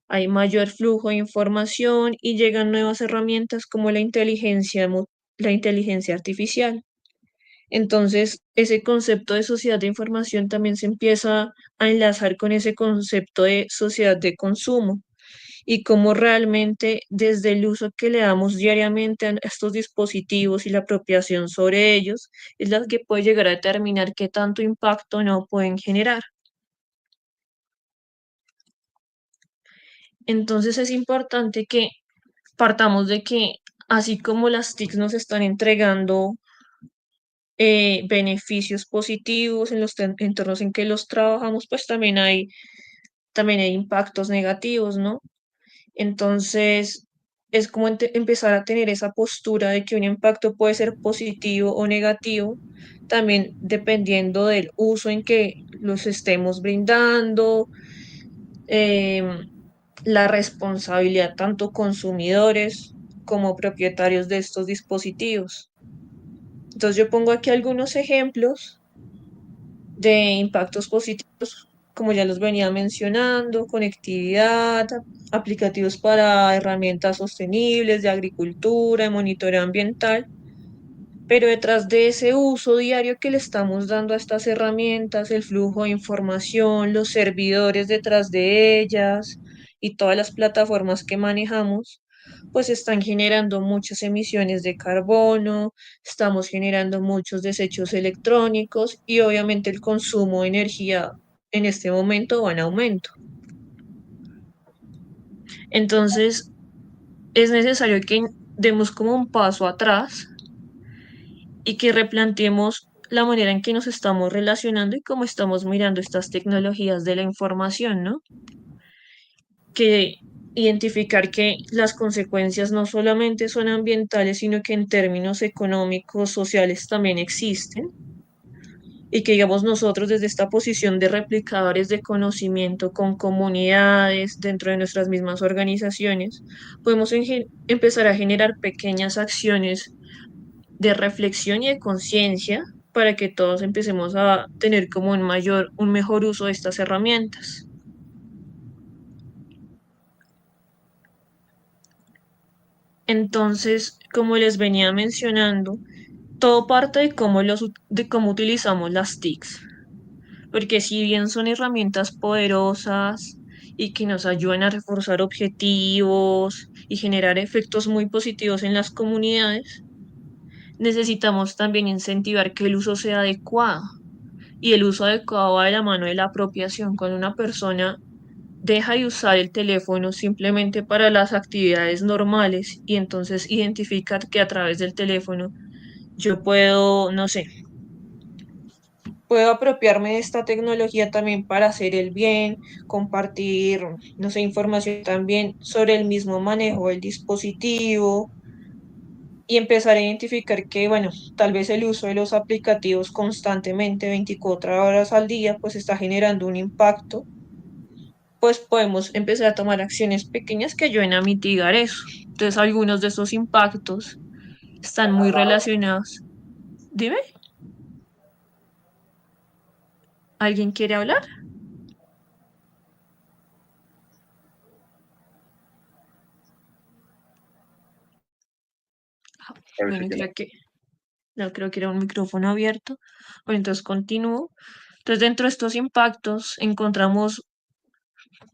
hay mayor flujo de información y llegan nuevas herramientas como la inteligencia artificial. Entonces, ese concepto de sociedad de información también se empieza a enlazar con ese concepto de sociedad de consumo y cómo realmente desde el uso que le damos diariamente a estos dispositivos y la apropiación sobre ellos es la que puede llegar a determinar qué tanto impacto no pueden generar. Entonces es importante que partamos de que así como las TICs nos están entregando beneficios positivos en los entornos en que los trabajamos, pues también hay impactos negativos, ¿no? Entonces, es como empezar a tener esa postura de que un impacto puede ser positivo o negativo, también dependiendo del uso en que los estemos brindando, em, la responsabilidad tanto consumidores como propietarios de estos dispositivos. Entonces, yo pongo aquí algunos ejemplos de impactos positivos, como ya los venía mencionando, conectividad, aplicativos para herramientas sostenibles de agricultura, de monitoreo ambiental, pero detrás de ese uso diario que le estamos dando a estas herramientas, el flujo de información, los servidores detrás de ellas y todas las plataformas que manejamos, pues están generando muchas emisiones de carbono, estamos generando muchos desechos electrónicos y obviamente el consumo de energía en este momento va en aumento. Entonces, es necesario que demos como un paso atrás y que replanteemos la manera en que nos estamos relacionando y cómo estamos mirando estas tecnologías de la información, ¿no? Que identificar que las consecuencias no solamente son ambientales, sino que en términos económicos, sociales también existen. Y que digamos nosotros desde esta posición de replicadores de conocimiento con comunidades dentro de nuestras mismas organizaciones, podemos empezar a generar pequeñas acciones de reflexión y de conciencia para que todos empecemos a tener como un mejor uso de estas herramientas. Entonces, como les venía mencionando, todo parte de cómo utilizamos las TICs, porque si bien son herramientas poderosas y que nos ayudan a reforzar objetivos y generar efectos muy positivos en las comunidades, necesitamos también incentivar que el uso sea adecuado. Y el uso adecuado va de la mano de la apropiación, cuando una persona deja de usar el teléfono simplemente para las actividades normales y entonces identifica que a través del teléfono yo puedo, no sé, puedo apropiarme de esta tecnología también para hacer el bien, compartir, no sé, información también sobre el mismo manejo del dispositivo, y empezar a identificar que, bueno, tal vez el uso de los aplicativos constantemente, 24 horas al día, pues está generando un impacto, pues podemos empezar a tomar acciones pequeñas que ayuden a mitigar eso. Entonces, algunos de esos impactos están muy relacionados. Dime, ¿alguien quiere hablar? Parece Bueno, que no. creo que era un micrófono abierto. Bueno, entonces continúo. Entonces, dentro de estos impactos encontramos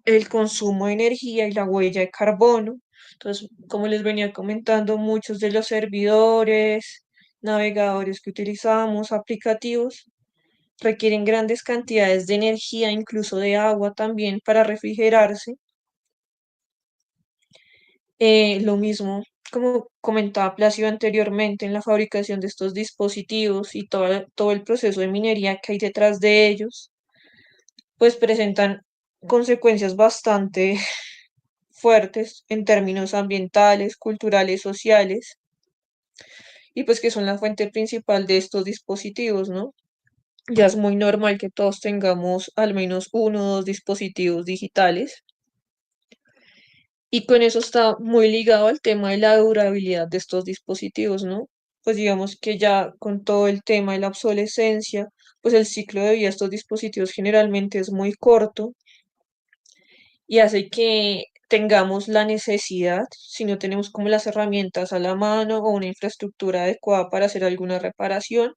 el consumo de energía y la huella de carbono. Entonces, como les venía comentando, muchos de los servidores, navegadores que utilizamos, aplicativos, requieren grandes cantidades de energía, incluso de agua también, para refrigerarse. Lo mismo, como comentaba Plácido anteriormente, en la fabricación de estos dispositivos y todo el proceso de minería que hay detrás de ellos, pues presentan consecuencias bastante fuertes en términos ambientales, culturales, sociales, y pues que son la fuente principal de estos dispositivos, ¿no? Ya es muy normal que todos tengamos al menos uno o dos dispositivos digitales. Y con eso está muy ligado al tema de la durabilidad de estos dispositivos, ¿no? Pues digamos que ya con todo el tema de la obsolescencia, pues el ciclo de vida de estos dispositivos generalmente es muy corto y hace que tengamos la necesidad, si no tenemos como las herramientas a la mano o una infraestructura adecuada para hacer alguna reparación,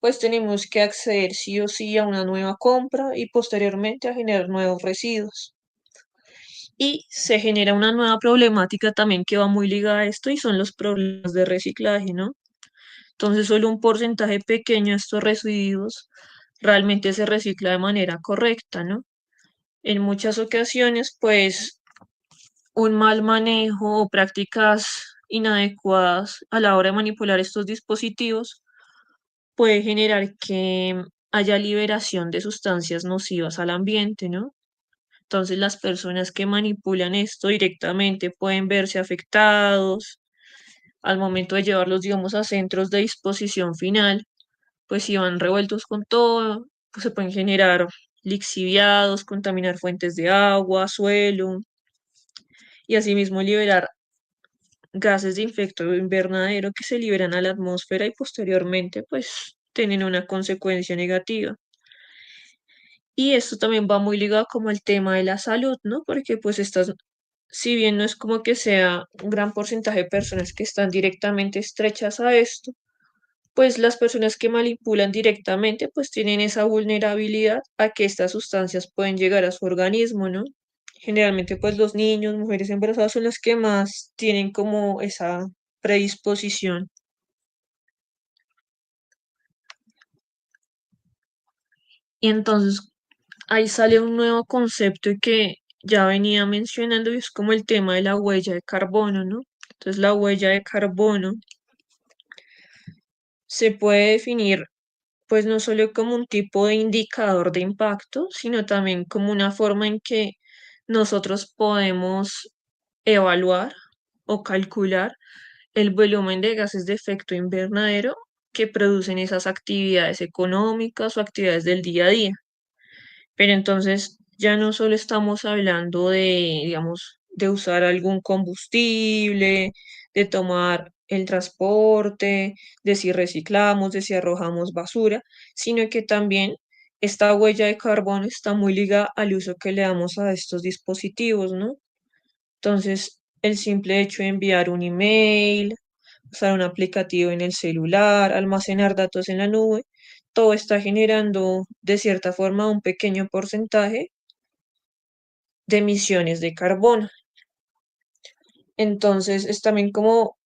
pues tenemos que acceder sí o sí a una nueva compra y posteriormente a generar nuevos residuos. Y se genera una nueva problemática también que va muy ligada a esto y son los problemas de reciclaje, ¿no? Entonces, solo un porcentaje pequeño de estos residuos realmente se recicla de manera correcta, ¿no? En muchas ocasiones, pues, un mal manejo o prácticas inadecuadas a la hora de manipular estos dispositivos puede generar que haya liberación de sustancias nocivas al ambiente, ¿no? Entonces las personas que manipulan esto directamente pueden verse afectados al momento de llevarlos, digamos, a centros de disposición final, pues si van revueltos con todo, pues se pueden generar lixiviados, contaminar fuentes de agua, suelo y asimismo liberar gases de efecto invernadero que se liberan a la atmósfera y posteriormente pues tienen una consecuencia negativa. Y esto también va muy ligado como al tema de la salud, ¿no? Porque pues estas, si bien no es como que sea un gran porcentaje de personas que están directamente estrechas a esto, pues las personas que manipulan directamente pues tienen esa vulnerabilidad a que estas sustancias pueden llegar a su organismo, ¿no? Generalmente pues los niños, mujeres embarazadas son las que más tienen como esa predisposición. Y entonces ahí sale un nuevo concepto que ya venía mencionando y es como el tema de la huella de carbono, ¿no? Entonces la huella de carbono se puede definir pues no solo como un tipo de indicador de impacto, sino también como una forma en que nosotros podemos evaluar o calcular el volumen de gases de efecto invernadero que producen esas actividades económicas o actividades del día a día. Pero entonces ya no solo estamos hablando de, digamos, de usar algún combustible, de tomar el transporte, de si reciclamos, de si arrojamos basura, sino que también esta huella de carbono está muy ligada al uso que le damos a estos dispositivos, ¿no? Entonces, el simple hecho de enviar un email, usar un aplicativo en el celular, almacenar datos en la nube, todo está generando de cierta forma un pequeño porcentaje de emisiones de carbono. Entonces, es también como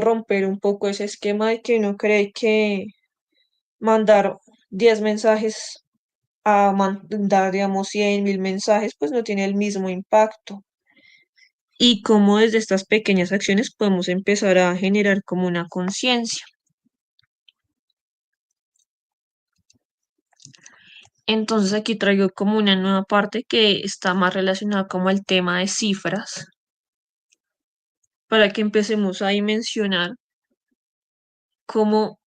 romper un poco ese esquema de que uno cree que mandar 10 mensajes a mandar, digamos, 100.000 mensajes, pues no tiene el mismo impacto. Y cómo desde estas pequeñas acciones podemos empezar a generar como una conciencia. Entonces aquí traigo como una nueva parte que está más relacionada como al tema de cifras, para que empecemos a dimensionar cómo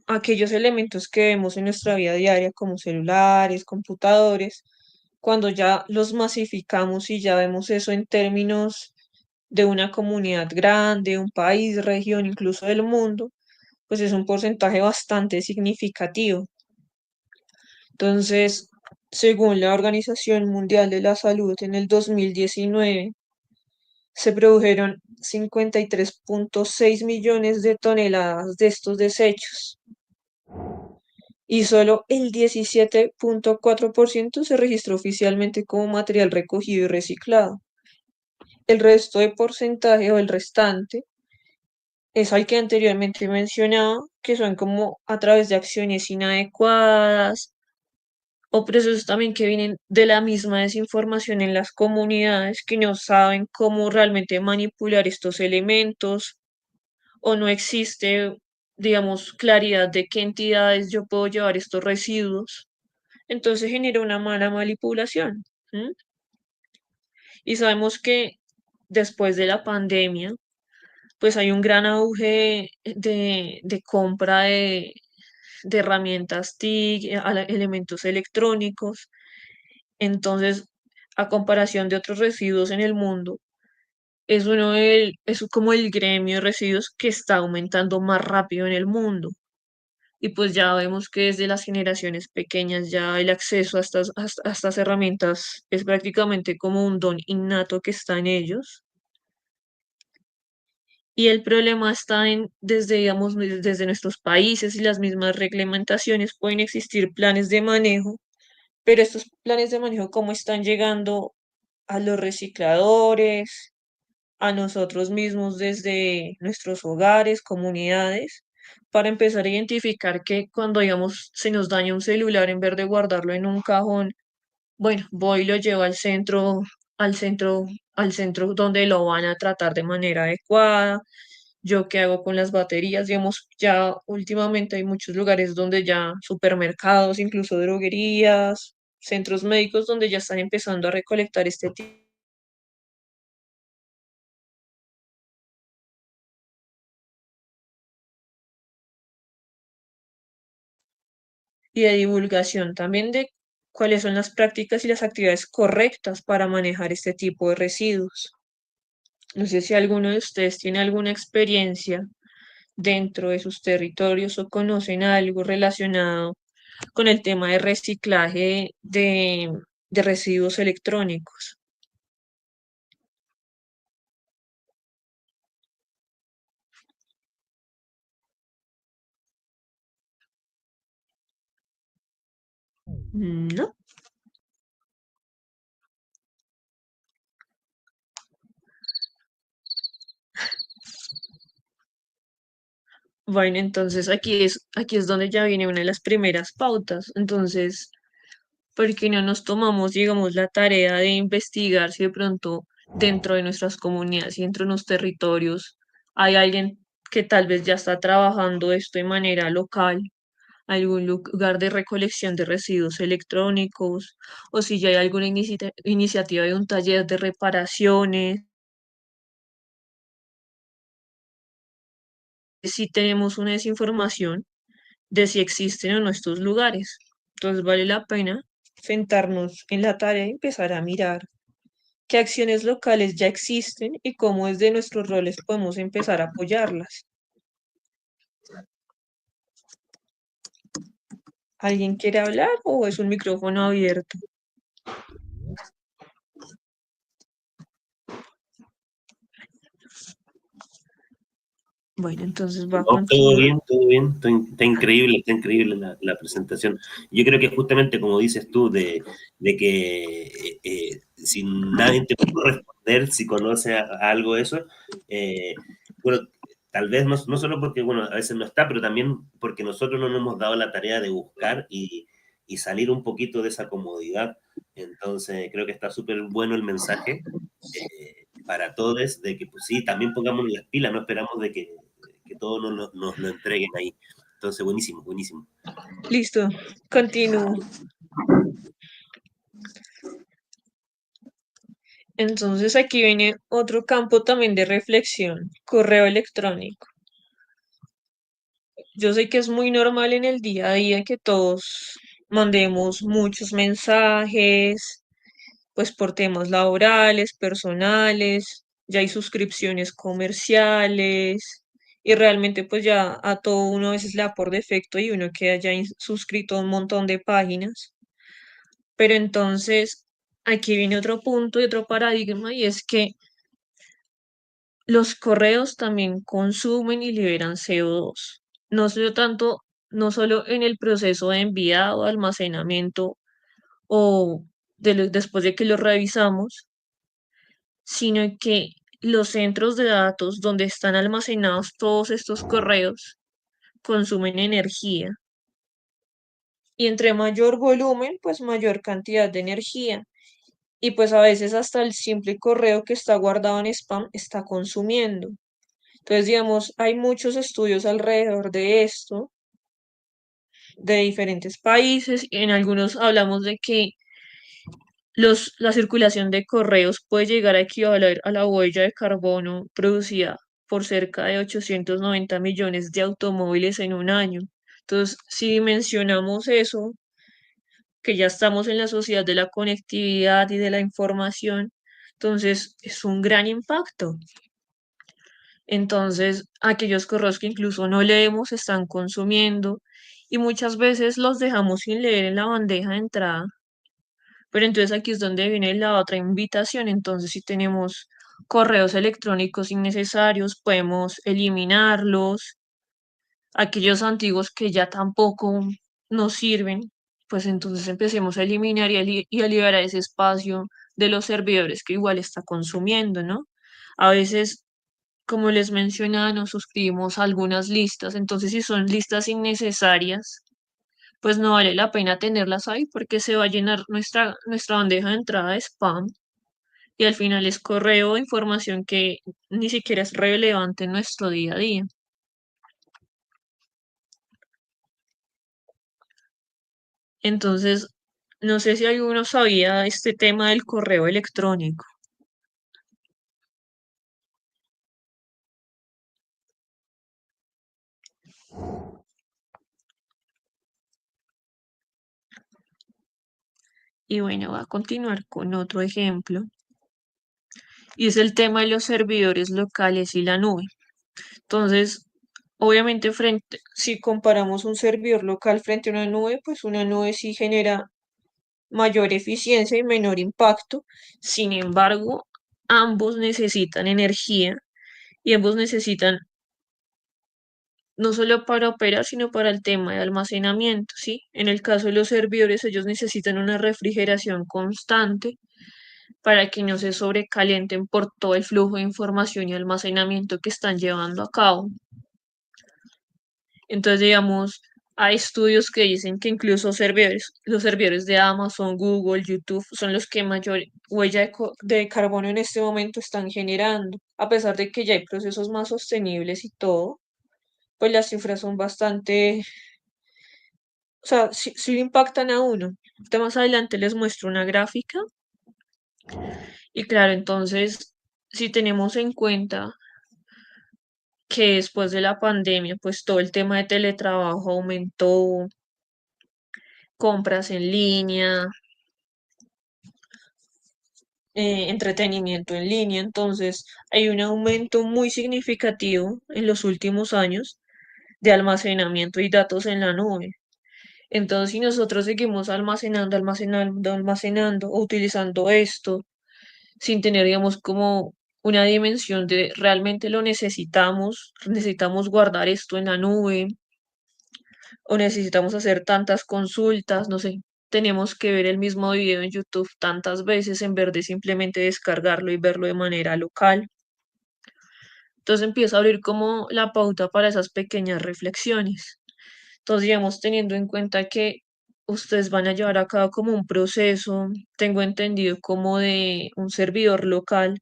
aquellos elementos que vemos en nuestra vida diaria, como celulares, computadores, cuando ya los masificamos y ya vemos eso en términos de una comunidad grande, un país, región, incluso del mundo, pues es un porcentaje bastante significativo. Entonces, según la Organización Mundial de la Salud, en el 2019 se produjeron 53.6 millones de toneladas de estos desechos y solo el 17.4% se registró oficialmente como material recogido y reciclado. El resto de porcentaje o el restante es al que anteriormente mencionaba, que son como a través de acciones inadecuadas o procesos también que vienen de la misma desinformación en las comunidades que no saben cómo realmente manipular estos elementos o no existe, digamos, claridad de qué entidades yo puedo llevar estos residuos. Entonces genera una mala manipulación. ¿Mm? Y sabemos que después de la pandemia, pues hay un gran auge de compra de herramientas TIC, elementos electrónicos. Entonces, a comparación de otros residuos en el mundo, es como el gremio de residuos que está aumentando más rápido en el mundo. Y pues ya vemos que desde las generaciones pequeñas ya el acceso a estas herramientas es prácticamente como un don innato que está en ellos. Y el problema está en, desde, digamos, desde nuestros países y las mismas reglamentaciones pueden existir planes de manejo, pero estos planes de manejo, ¿cómo están llegando a los recicladores, a nosotros mismos desde nuestros hogares, comunidades, para empezar a identificar que cuando, digamos, se nos daña un celular, en vez de guardarlo en un cajón, bueno, voy y lo llevo al centro, al centro donde lo van a tratar de manera adecuada? ¿Yo qué hago con las baterías? Digamos, ya últimamente hay muchos lugares donde ya supermercados, incluso droguerías, centros médicos donde ya están empezando a recolectar este tipo y de divulgación también de cuáles son las prácticas y las actividades correctas para manejar este tipo de residuos. No sé si alguno de ustedes tiene alguna experiencia dentro de sus territorios o conocen algo relacionado con el tema de reciclaje de residuos electrónicos. ¿No? Bueno, entonces aquí es donde ya viene una de las primeras pautas. Entonces, ¿por qué no nos tomamos, digamos, la tarea de investigar si de pronto dentro de nuestras comunidades y dentro de los territorios hay alguien que tal vez ya está trabajando esto de manera local, algún lugar de recolección de residuos electrónicos, o si ya hay alguna iniciativa de un taller de reparaciones, si tenemos una desinformación de si existen o no estos lugares? Entonces vale la pena sentarnos en la tarea y empezar a mirar qué acciones locales ya existen y cómo desde nuestros roles podemos empezar a apoyarlas. ¿Alguien quiere hablar o es un micrófono abierto? Bueno, entonces va a No, todo continuar. bien, todo bien. Está increíble la presentación. Yo creo que justamente como dices tú, de que si nadie te puede responder si conoce algo de eso, bueno, tal vez no solo porque, bueno, a veces no está, pero también porque nosotros no nos hemos dado la tarea de buscar y salir un poquito de esa comodidad. Entonces, creo que está súper bueno el mensaje para todos, de que, pues sí, también pongamos las pilas, no esperamos de que todo nos lo entreguen ahí. Entonces, buenísimo, buenísimo. Listo, continúo. Entonces aquí viene otro campo también de reflexión, correo electrónico. Yo sé que es muy normal en el día a día que todos mandemos muchos mensajes, pues por temas laborales, personales, ya hay suscripciones comerciales y realmente pues ya a todo uno a veces le da por defecto y uno queda ya suscrito a un montón de páginas. Pero entonces aquí viene otro punto y otro paradigma y es que los correos también consumen y liberan CO2. No solo tanto, no solo en el proceso de enviado, almacenamiento o después de que lo revisamos, sino que los centros de datos donde están almacenados todos estos correos consumen energía. Y entre mayor volumen, pues mayor cantidad de energía. Y pues a veces hasta el simple correo que está guardado en spam está consumiendo. Entonces, digamos, hay muchos estudios alrededor de esto, de diferentes países. En algunos hablamos de que la circulación de correos puede llegar a equivaler a la huella de carbono producida por cerca de 890 millones de automóviles en un año. Entonces, si mencionamos eso, que ya estamos en la sociedad de la conectividad y de la información, entonces es un gran impacto. Entonces, aquellos correos que incluso no leemos se están consumiendo y muchas veces los dejamos sin leer en la bandeja de entrada. Pero entonces aquí es donde viene la otra invitación. Entonces, si tenemos correos electrónicos innecesarios, podemos eliminarlos. Aquellos antiguos que ya tampoco nos sirven, pues entonces empecemos a eliminar y a liberar ese espacio de los servidores que igual está consumiendo, ¿no? A veces, como les mencionaba, nos suscribimos a algunas listas, entonces si son listas innecesarias, pues no vale la pena tenerlas ahí porque se va a llenar nuestra bandeja de entrada de spam y al final es correo de información que ni siquiera es relevante en nuestro día a día. Entonces, no sé si alguno sabía este tema del correo electrónico. Y bueno, voy a continuar con otro ejemplo. Y es el tema de los servidores locales y la nube. Entonces, obviamente, si comparamos un servidor local frente a una nube, pues una nube sí genera mayor eficiencia y menor impacto. Sin embargo, ambos necesitan energía y ambos necesitan no solo para operar, sino para el tema de almacenamiento, ¿sí? En el caso de los servidores, ellos necesitan una refrigeración constante para que no se sobrecalienten por todo el flujo de información y almacenamiento que están llevando a cabo. Entonces, digamos, hay estudios que dicen que incluso los servidores de Amazon, Google, YouTube son los que mayor huella de carbono en este momento están generando, a pesar de que ya hay procesos más sostenibles y todo, pues las cifras son bastante, o sea, sí impactan a uno. Más adelante les muestro una gráfica y claro, entonces, si tenemos en cuenta que después de la pandemia, pues todo el tema de teletrabajo aumentó, compras en línea, entretenimiento en línea, entonces hay un aumento muy significativo en los últimos años de almacenamiento y datos en la nube. Entonces, si nosotros seguimos almacenando, o utilizando esto sin tener, digamos, como una dimensión de realmente lo necesitamos guardar esto en la nube, o necesitamos hacer tantas consultas, no sé, tenemos que ver el mismo video en YouTube tantas veces en vez de simplemente descargarlo y verlo de manera local. Entonces empieza a abrir como la pauta para esas pequeñas reflexiones. Entonces, digamos, teniendo en cuenta que ustedes van a llevar a cabo como un proceso, tengo entendido como de un servidor local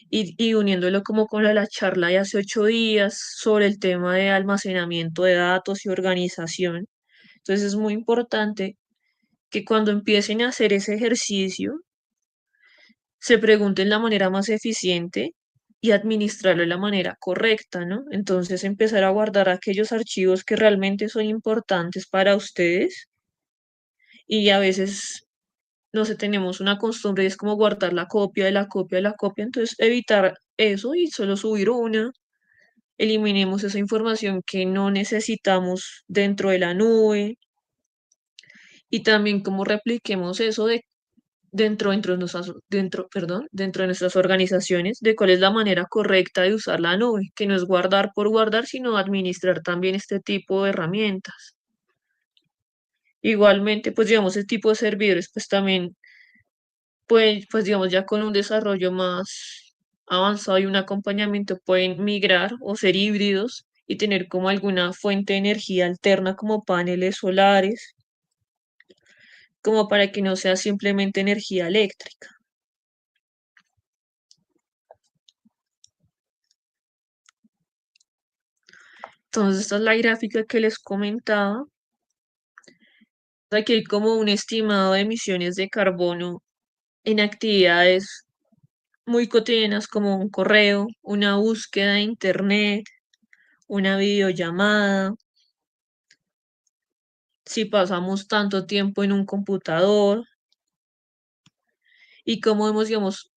y uniéndolo como con la charla de hace 8 días sobre el tema de almacenamiento de datos y organización. Entonces es muy importante que cuando empiecen a hacer ese ejercicio, se pregunten la manera más eficiente y administrarlo de la manera correcta, ¿no? Entonces empezar a guardar aquellos archivos que realmente son importantes para ustedes y a veces, no sé, tenemos una costumbre, es como guardar la copia de la copia de la copia, entonces evitar eso y solo subir una. Eliminemos esa información que no necesitamos dentro de la nube y también como repliquemos eso dentro de nuestras organizaciones, de cuál es la manera correcta de usar la nube, que no es guardar por guardar, sino administrar también este tipo de herramientas. Igualmente, pues digamos, este tipo de servidores, pues también, pues digamos, ya con un desarrollo más avanzado y un acompañamiento pueden migrar o ser híbridos y tener como alguna fuente de energía alterna como paneles solares, como para que no sea simplemente energía eléctrica. Entonces, esta es la gráfica que les comentaba. Aquí hay como un estimado de emisiones de carbono en actividades muy cotidianas como un correo, una búsqueda de internet, una videollamada, si pasamos tanto tiempo en un computador y como vemos, digamos,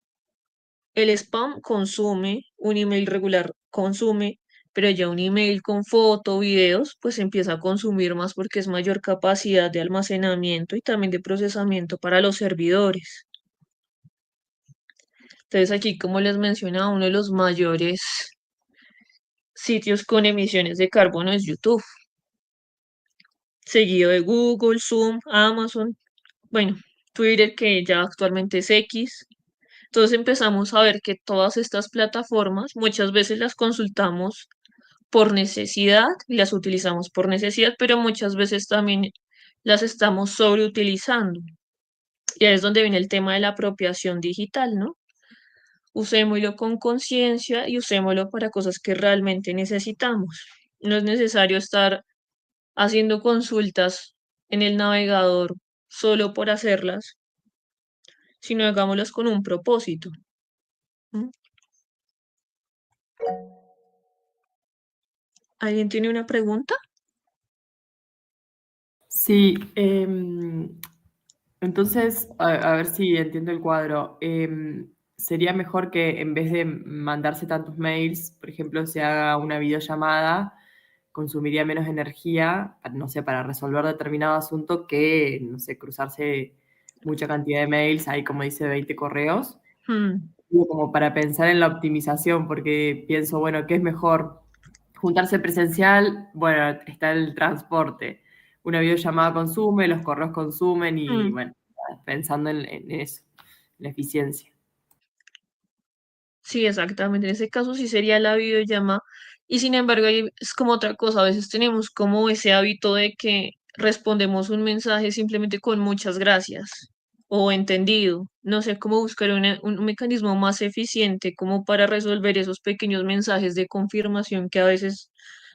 el spam consume, un email regular consume, pero ya un email con foto, videos, pues empieza a consumir más porque es mayor capacidad de almacenamiento y también de procesamiento para los servidores. Entonces aquí, como les mencionaba, uno de los mayores sitios con emisiones de carbono es YouTube, seguido de Google, Zoom, Amazon, bueno, Twitter, que ya actualmente es X. Entonces empezamos a ver que todas estas plataformas muchas veces las consultamos por necesidad y las utilizamos por necesidad, pero muchas veces también las estamos sobreutilizando. Y ahí es donde viene el tema de la apropiación digital, ¿no? Usémoslo con conciencia y usémoslo para cosas que realmente necesitamos. No es necesario estar haciendo consultas en el navegador solo por hacerlas, sino hagámoslas con un propósito. ¿Mm? ¿Alguien tiene una pregunta? Sí, entonces, a ver si entiendo el cuadro. Sería mejor que en vez de mandarse tantos mails, por ejemplo, se haga una videollamada, consumiría menos energía, no sé, para resolver determinado asunto que, no sé, cruzarse mucha cantidad de mails, hay como dice 20 correos. Digo, como para pensar en la optimización, porque pienso, bueno, ¿qué es mejor? Juntarse presencial, bueno, está el transporte. Una videollamada consume, los correos consumen y, Mm, bueno, pensando en eso, en la eficiencia. sí, exactamente. En ese caso sí sería la videollamada. Y sin embargo, ahí es como otra cosa. A veces tenemos como ese hábito de que respondemos un mensaje simplemente con muchas gracias o entendido. No sé cómo buscar un mecanismo más eficiente como para resolver esos pequeños mensajes de confirmación que a veces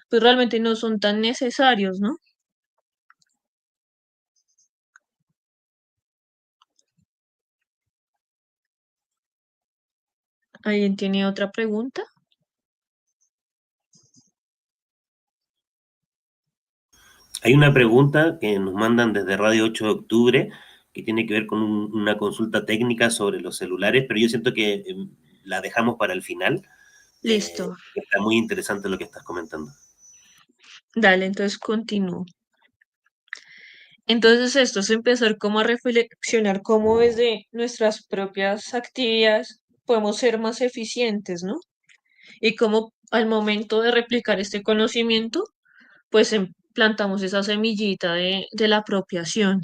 pues realmente no son tan necesarios, ¿no? ¿Alguien tiene otra pregunta? Hay una pregunta que nos mandan desde Radio 8 de Octubre que tiene que ver con una consulta técnica sobre los celulares, pero yo siento que la dejamos para el final. Listo. Está muy interesante lo que estás comentando. Dale, entonces continúo. Entonces esto es empezar como a reflexionar cómo desde nuestras propias actividades podemos ser más eficientes, ¿no? Y cómo al momento de replicar este conocimiento, pues plantamos esa semillita de la apropiación.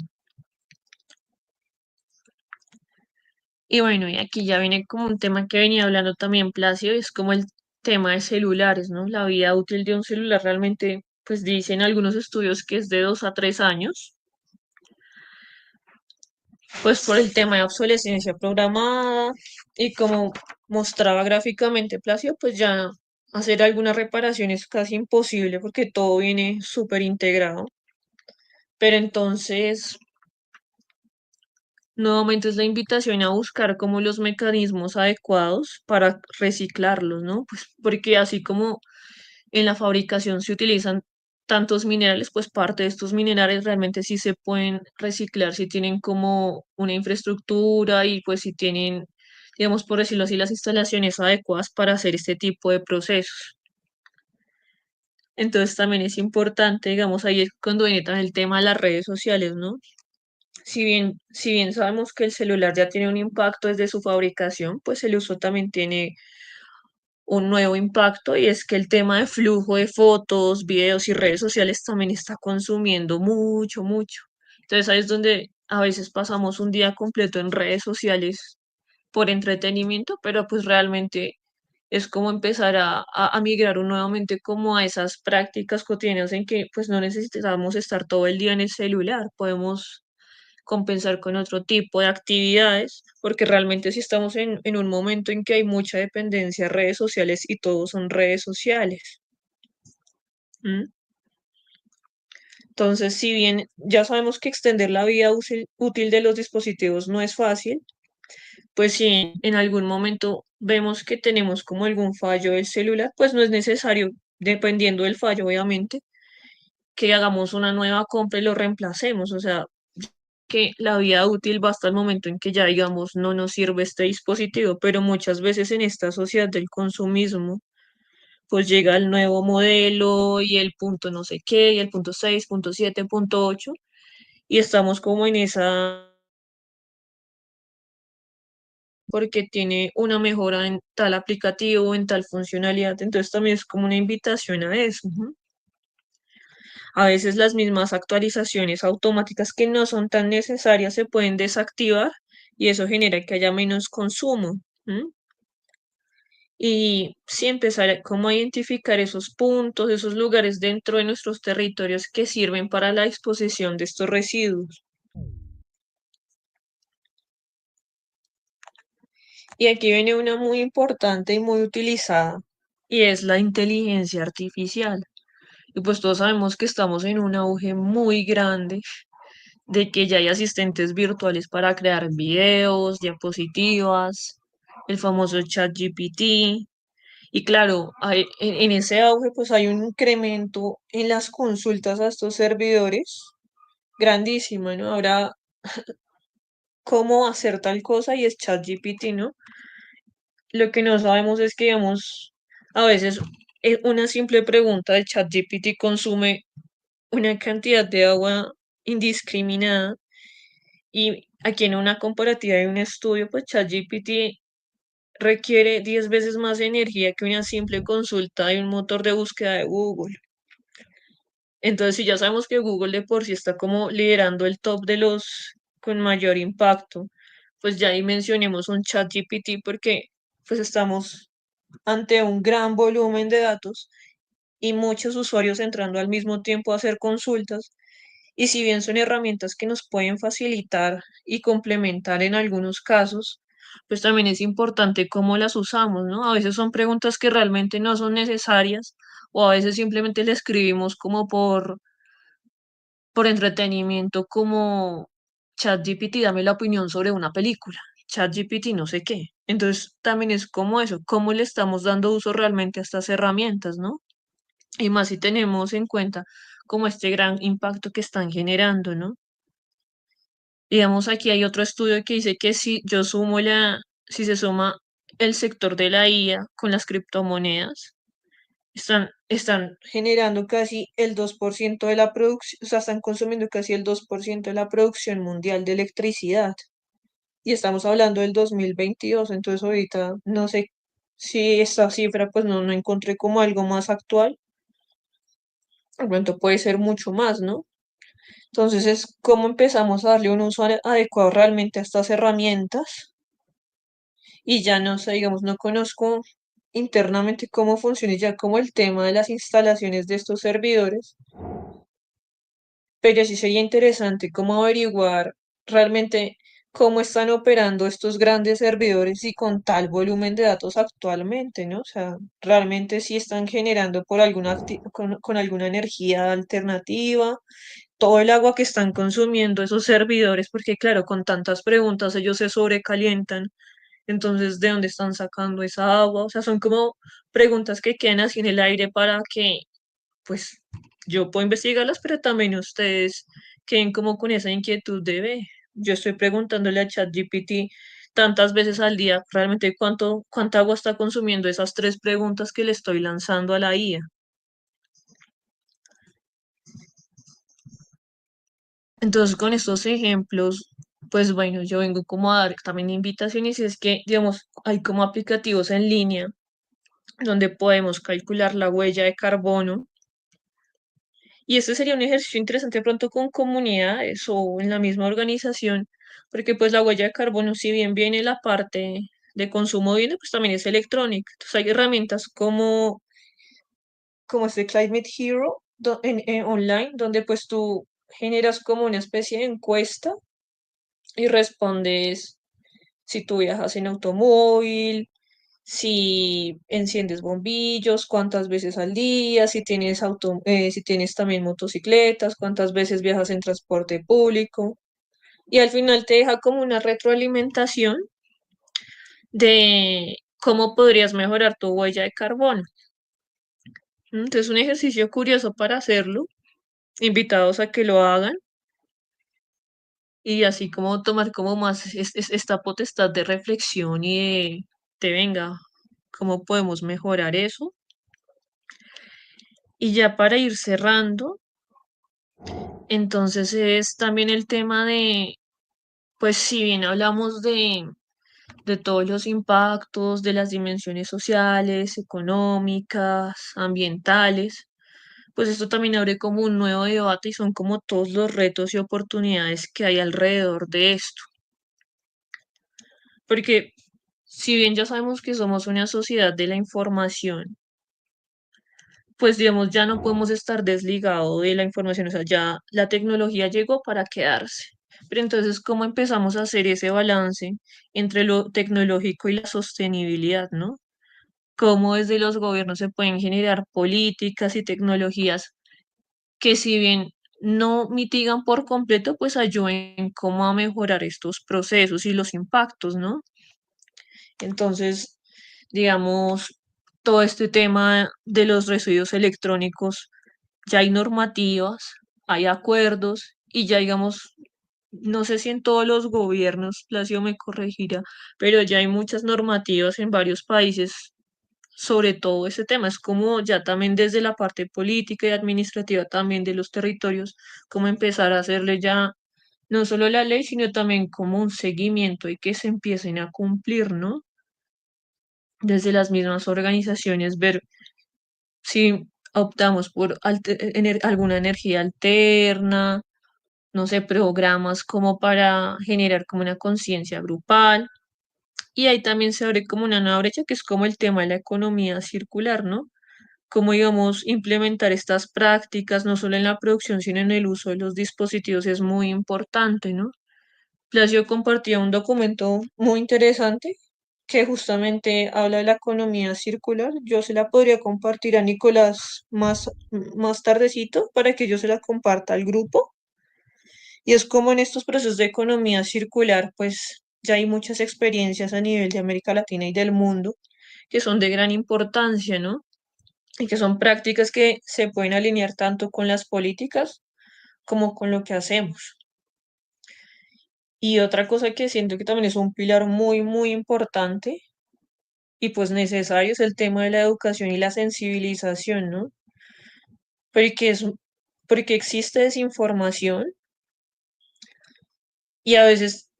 Y bueno, y aquí ya viene como un tema que venía hablando también Plácido, es como el tema de celulares, ¿no? La vida útil de un celular realmente, pues dicen algunos estudios que es de 2 a 3 años, pues por el tema de obsolescencia programada y como mostraba gráficamente Plácido, pues ya hacer alguna reparación es casi imposible porque todo viene súper integrado. Pero entonces, nuevamente es la invitación a buscar como los mecanismos adecuados para reciclarlos, ¿no? Pues porque así como en la fabricación se utilizan tantos minerales, pues parte de estos minerales realmente sí se pueden reciclar, si tienen como una infraestructura y pues si tienen, digamos, por decirlo así, las instalaciones adecuadas para hacer este tipo de procesos. Entonces también es importante, digamos, ahí es cuando viene también el tema de las redes sociales, ¿no? Si bien sabemos que el celular ya tiene un impacto desde su fabricación, pues el uso también tiene un nuevo impacto y es que el tema de flujo de fotos, videos y redes sociales también está consumiendo mucho, mucho. Entonces ahí es donde a veces pasamos un día completo en redes sociales por entretenimiento, pero pues realmente es como empezar a migrar nuevamente como a esas prácticas cotidianas en que pues no necesitamos estar todo el día en el celular, podemos compensar con otro tipo de actividades, porque realmente si estamos en un momento en que hay mucha dependencia de redes sociales y todos son redes sociales. ¿M? Entonces, si bien ya sabemos que extender la vida útil de los dispositivos no es fácil, pues si en algún momento vemos que tenemos como algún fallo del celular, pues no es necesario, dependiendo del fallo, obviamente, que hagamos una nueva compra y lo reemplacemos. O sea, que la vida útil va hasta el momento en que ya, digamos, no nos sirve este dispositivo, pero muchas veces en esta sociedad del consumismo, pues llega el nuevo modelo y el punto no sé qué, y el punto 6, punto 7, punto 8, y estamos como en esa, porque tiene una mejora en tal aplicativo, en tal funcionalidad, entonces también es como una invitación a eso. Ujú. A veces las mismas actualizaciones automáticas que no son tan necesarias se pueden desactivar y eso genera que haya menos consumo. ¿M? Y sí empezar como a identificar esos puntos, esos lugares dentro de nuestros territorios que sirven para la disposición de estos residuos. Y aquí viene una muy importante y muy utilizada, y es la inteligencia artificial. Y pues todos sabemos que estamos en un auge muy grande de que ya hay asistentes virtuales para crear videos, diapositivas, el famoso chat GPT. Y claro, en ese auge pues hay un incremento en las consultas a estos servidores grandísimo, ¿no? Ahora, ¿cómo hacer tal cosa? Y es ChatGPT, ¿no? Lo que no sabemos es que, digamos, a veces una simple pregunta de ChatGPT consume una cantidad de agua indiscriminada y aquí en una comparativa de un estudio, pues ChatGPT requiere 10 veces más energía que una simple consulta de un motor de búsqueda de Google. Entonces, si ya sabemos que Google de por sí está como liderando el top de los con mayor impacto, pues ya ahí mencionemos un chat GPT porque pues estamos ante un gran volumen de datos y muchos usuarios entrando al mismo tiempo a hacer consultas. Y si bien son herramientas que nos pueden facilitar y complementar en algunos casos, pues también es importante cómo las usamos, ¿no? A veces son preguntas que realmente no son necesarias o a veces simplemente le escribimos como por entretenimiento, como ChatGPT, dame la opinión sobre una película, ChatGPT no sé qué. Entonces también es como eso, cómo le estamos dando uso realmente a estas herramientas, ¿no? Y más si tenemos en cuenta como este gran impacto que están generando, ¿no? Digamos, aquí hay otro estudio que dice que si se suma el sector de la IA con las criptomonedas, están generando casi el 2% de la producción, o sea, están consumiendo casi el 2% de la producción mundial de electricidad. Y estamos hablando del 2022, entonces ahorita no sé si esta cifra, pues no encontré como algo más actual, de pronto puede ser mucho más, ¿no? Entonces es cómo empezamos a darle un uso adecuado realmente a estas herramientas y ya no sé, digamos, no conozco internamente cómo funciona ya como el tema de las instalaciones de estos servidores, pero sí sería interesante cómo averiguar realmente cómo están operando estos grandes servidores y con tal volumen de datos actualmente, ¿no? O sea, realmente sí están generando por con alguna energía alternativa, todo el agua que están consumiendo esos servidores, porque claro, con tantas preguntas ellos se sobrecalientan. Entonces, ¿de dónde están sacando esa agua? O sea, son como preguntas que quedan así en el aire para que, pues, yo puedo investigarlas, pero también ustedes queden como con esa inquietud de, ve, yo estoy preguntándole a ChatGPT tantas veces al día, realmente cuánta agua está consumiendo esas tres preguntas que le estoy lanzando a la IA. Entonces, con estos ejemplos, pues bueno, yo vengo como a dar también invitaciones y es que, digamos, hay como aplicativos en línea donde podemos calcular la huella de carbono. Y este sería un ejercicio interesante de pronto con comunidades o en la misma organización, porque pues la huella de carbono, si bien viene la parte de consumo viene, pues también es electrónica. Entonces hay herramientas como este Climate Hero online, donde pues tú generas como una especie de encuesta y respondes si tú viajas en automóvil, si enciendes bombillos, cuántas veces al día, si tienes también motocicletas, cuántas veces viajas en transporte público. Y al final te deja como una retroalimentación de cómo podrías mejorar tu huella de carbono. Entonces, un ejercicio curioso para hacerlo, invitados a que lo hagan y así como tomar como más esta potestad de reflexión y de venga, cómo podemos mejorar eso. Y ya para ir cerrando, entonces es también el tema de, pues si bien hablamos de todos los impactos, de las dimensiones sociales, económicas, ambientales, pues esto también abre como un nuevo debate y son como todos los retos y oportunidades que hay alrededor de esto. Porque si bien ya sabemos que somos una sociedad de la información, pues digamos, ya no podemos estar desligados de la información, o sea, ya la tecnología llegó para quedarse. Pero entonces, ¿cómo empezamos a hacer ese balance entre lo tecnológico y la sostenibilidad, ¿no? Cómo desde los gobiernos se pueden generar políticas y tecnologías que si bien no mitigan por completo, pues ayuden como a mejorar estos procesos y los impactos, ¿no? Entonces, digamos, todo este tema de los residuos electrónicos, ya hay normativas, hay acuerdos y ya digamos, no sé si en todos los gobiernos, Placio me corregirá, pero ya hay muchas normativas en varios países sobre todo ese tema. Es como ya también desde la parte política y administrativa también de los territorios, como empezar a hacerle ya no solo la ley, sino también como un seguimiento y que se empiecen a cumplir, ¿no? Desde las mismas organizaciones, ver si optamos por alguna energía alterna, no sé, programas como para generar como una conciencia grupal. Y ahí también se abre como una nueva brecha que es como el tema de la economía circular, ¿no? Cómo, digamos, implementar estas prácticas, no solo en la producción, sino en el uso de los dispositivos, es muy importante, ¿no? Placio compartía un documento muy interesante que justamente habla de la economía circular. Yo se la podría compartir a Nicolás más tardecito para que yo se la comparta al grupo. Y es como en estos procesos de economía circular, pues ya hay muchas experiencias a nivel de América Latina y del mundo que son de gran importancia, ¿no? Y que son prácticas que se pueden alinear tanto con las políticas como con lo que hacemos. Y otra cosa que siento que también es un pilar muy, muy importante y pues necesario es el tema de la educación y la sensibilización, ¿no? Porque es, porque existe desinformación y a veces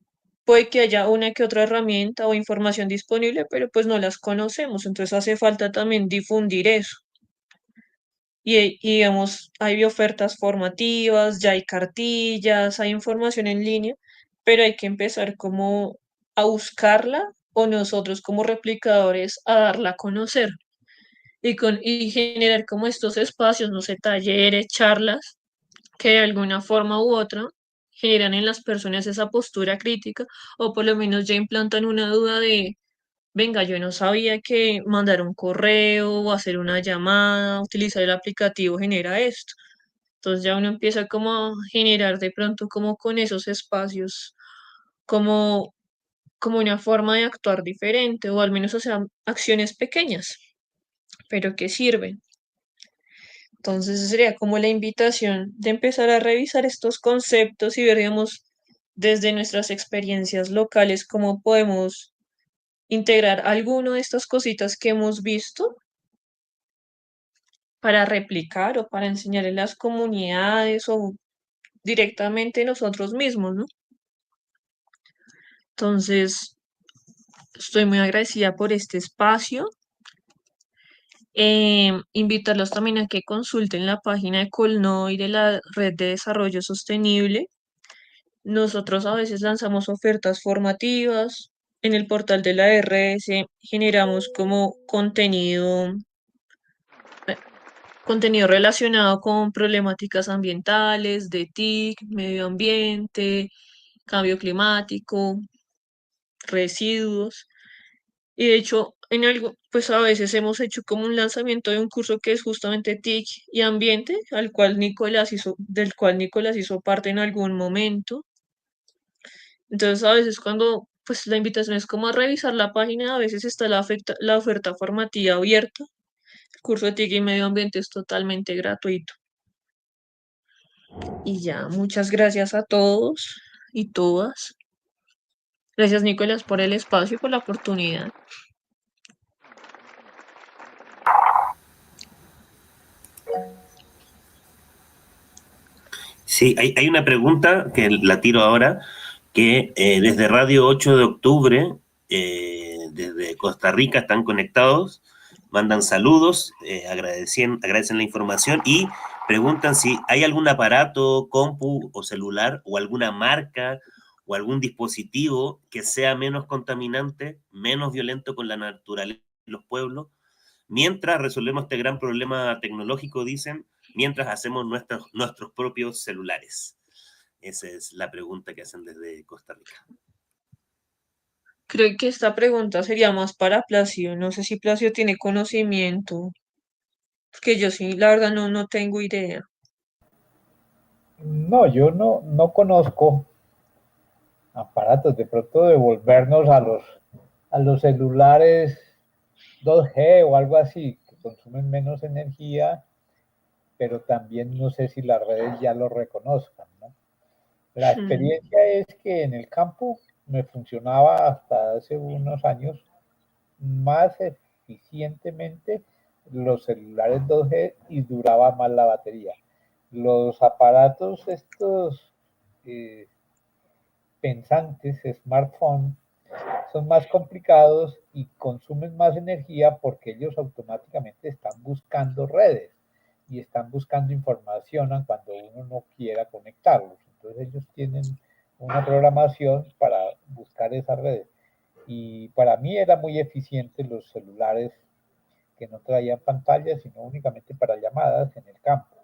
puede que haya una que otra herramienta o información disponible, pero pues no las conocemos, entonces hace falta también difundir eso. Y digamos, hay ofertas formativas, ya hay cartillas, hay información en línea, pero hay que empezar como a buscarla o nosotros como replicadores a darla a conocer y generar como estos espacios, no sé, talleres, charlas, que de alguna forma u otra generan en las personas esa postura crítica o por lo menos ya implantan una duda de venga, yo no sabía que mandar un correo o hacer una llamada, utilizar el aplicativo genera esto. Entonces ya uno empieza como a generar de pronto como con esos espacios, como, como una forma de actuar diferente, o al menos, o sea, acciones pequeñas, pero que sirven. Entonces sería como la invitación de empezar a revisar estos conceptos y ver, digamos, desde nuestras experiencias locales, cómo podemos integrar alguno de estas cositas que hemos visto para replicar o para enseñar en las comunidades o directamente nosotros mismos, ¿no? Entonces, estoy muy agradecida por este espacio. Invitarlos también a que consulten la página de Colno y de la Red de Desarrollo Sostenible. Nosotros a veces lanzamos ofertas formativas. En el portal de la RS generamos como contenido relacionado con problemáticas ambientales, de TIC, medio ambiente, cambio climático, residuos. Y de hecho, en algo, pues a veces hemos hecho como un lanzamiento de un curso que es justamente TIC y ambiente, del cual Nicolás hizo parte en algún momento. Entonces, a veces cuando pues la invitación es como a revisar la página, a veces está la oferta formativa abierta. El curso de TIC y medio ambiente es totalmente gratuito. Y ya, muchas gracias a todos y todas. Gracias, Nicolás, por el espacio y por la oportunidad. Sí, hay una pregunta que la tiro ahora, que desde Radio 8 de Octubre, desde Costa Rica, están conectados, mandan saludos, agradecen la información y preguntan si hay algún aparato, compu o celular o alguna marca o algún dispositivo que sea menos contaminante, menos violento con la naturaleza y los pueblos, mientras resolvemos este gran problema tecnológico, dicen, mientras hacemos nuestros propios celulares. Esa es la pregunta que hacen desde Costa Rica. Creo que esta pregunta sería más para Placio. No sé si Placio tiene conocimiento, porque yo sí, la verdad no tengo idea. No, yo no conozco aparatos. De pronto devolvernos a los celulares 2G o algo así, que consumen menos energía, pero también no sé si las redes ya lo reconozcan, ¿no? La experiencia es que en el campo me funcionaba hasta hace unos años más eficientemente los celulares 2G y duraba más la batería. Los aparatos estos eh, pensantes, smartphone, son más complicados y consumen más energía porque ellos automáticamente están buscando redes y están buscando información cuando uno no quiera conectarlos. Entonces ellos tienen una programación para buscar esas redes. Y para mí era muy eficiente los celulares que no traían pantalla, sino únicamente para llamadas en el campo.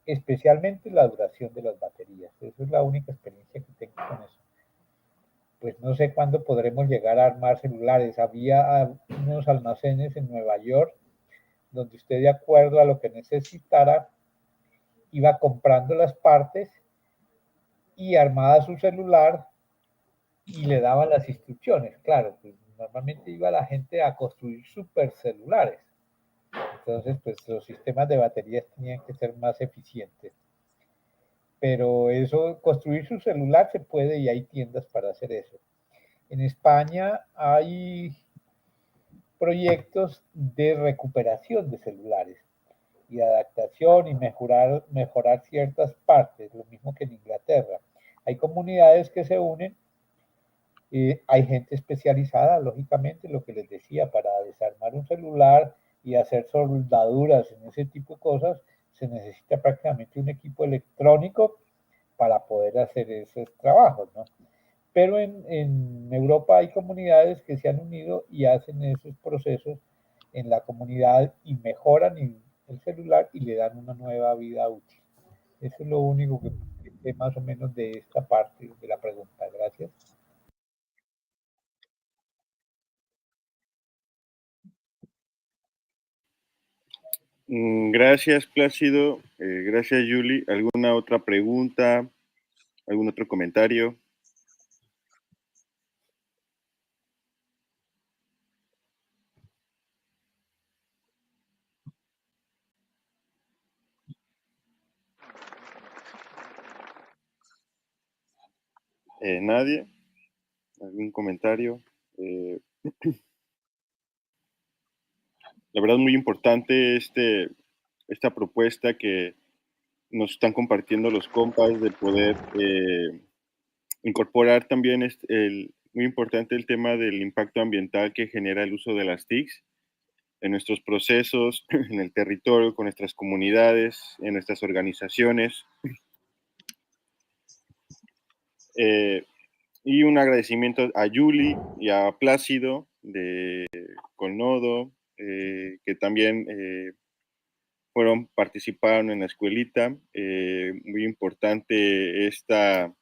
Especialmente la duración de las baterías. Esa es la única experiencia que tengo con eso. Pues no sé cuándo podremos llegar a armar celulares. Había unos almacenes en Nueva York donde usted, de acuerdo a lo que necesitara, iba comprando las partes y armaba su celular y le daba las instrucciones. Claro, pues normalmente iba la gente a construir super celulares. Entonces, pues los sistemas de baterías tenían que ser más eficientes. Pero eso, construir su celular se puede y hay tiendas para hacer eso. En España hay proyectos de recuperación de celulares y adaptación y mejorar ciertas partes, lo mismo que en Inglaterra. Hay comunidades que se unen, hay gente especializada, lógicamente, lo que les decía, para desarmar un celular y hacer soldaduras en ese tipo de cosas, se necesita prácticamente un equipo electrónico para poder hacer esos trabajos, ¿no? Pero en Europa hay comunidades que se han unido y hacen esos procesos en la comunidad y mejoran el celular y le dan una nueva vida útil. Eso es lo único que sé más o menos de esta parte de la pregunta. Gracias. Gracias, Plácido. Gracias, Yuli. ¿Alguna otra pregunta? ¿Algún otro comentario? ¿Nadie? ¿Algún comentario? La verdad, muy importante esta propuesta que nos están compartiendo los compas de poder incorporar también muy importante el tema del impacto ambiental que genera el uso de las TICs en nuestros procesos, en el territorio, con nuestras comunidades, en nuestras organizaciones. Y un agradecimiento a Yuli y a Plácido de Colnodo, que también participaron en la escuelita. Muy importante este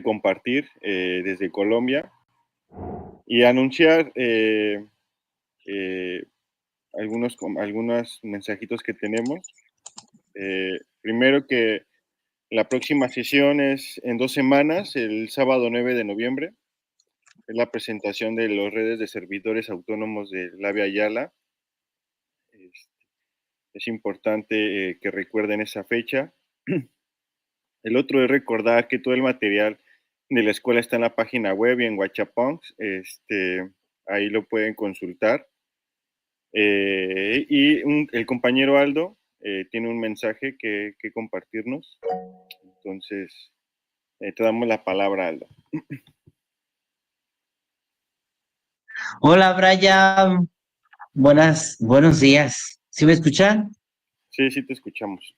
compartir desde Colombia y anunciar algunos mensajitos que tenemos. Primero que la próxima sesión es en 2 semanas, el sábado 9 de noviembre. Es la presentación de las redes de servidores autónomos de Labia Ayala. Es importante que recuerden esa fecha. El otro es recordar que todo el material de la escuela está en la página web y en Huachapunks. Ahí lo pueden consultar. El compañero Aldo tiene un mensaje que compartirnos. Entonces, te damos la palabra, Aldo. Hola, Brian. Buenos días. ¿Sí me escuchan? Sí, sí te escuchamos.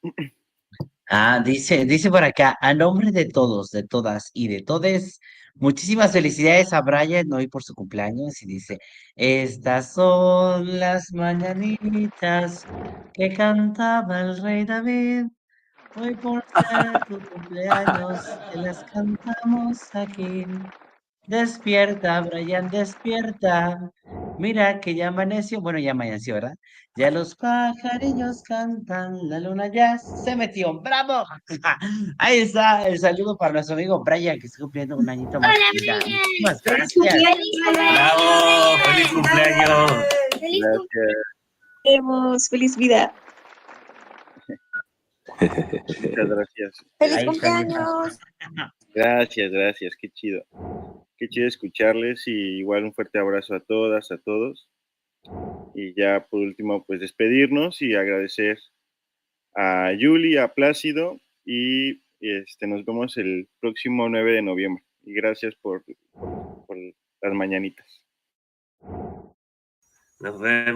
Dice por acá, a nombre de todos, de todas y de todes, muchísimas felicidades a Brian hoy por su cumpleaños. Y dice, estas son las mañanitas que cantaba el rey David. Hoy por ser tu cumpleaños, te las cantamos aquí. Despierta, Brian, despierta. Mira que ya amaneció. Bueno, ya amaneció, ¿verdad? Ya los pajarillos cantan, la luna ya se metió. ¡Bravo! Ahí está el saludo para nuestro amigo Brian, que está cumpliendo un añito más de vida. Muchísimas ¡Feliz gracias. cumpleaños! ¡Bravo! ¡Feliz cumpleaños! ¡Feliz Gracias. ¡Feliz vida! Muchas gracias. ¡Feliz Ahí está, cumpleaños! Gracias. Qué chido. Qué chido escucharles y igual un fuerte abrazo a todas, a todos. Y ya por último, pues despedirnos y agradecer a Yuli, a Plácido y nos vemos el próximo 9 de noviembre. Y gracias por las mañanitas. Nos vemos.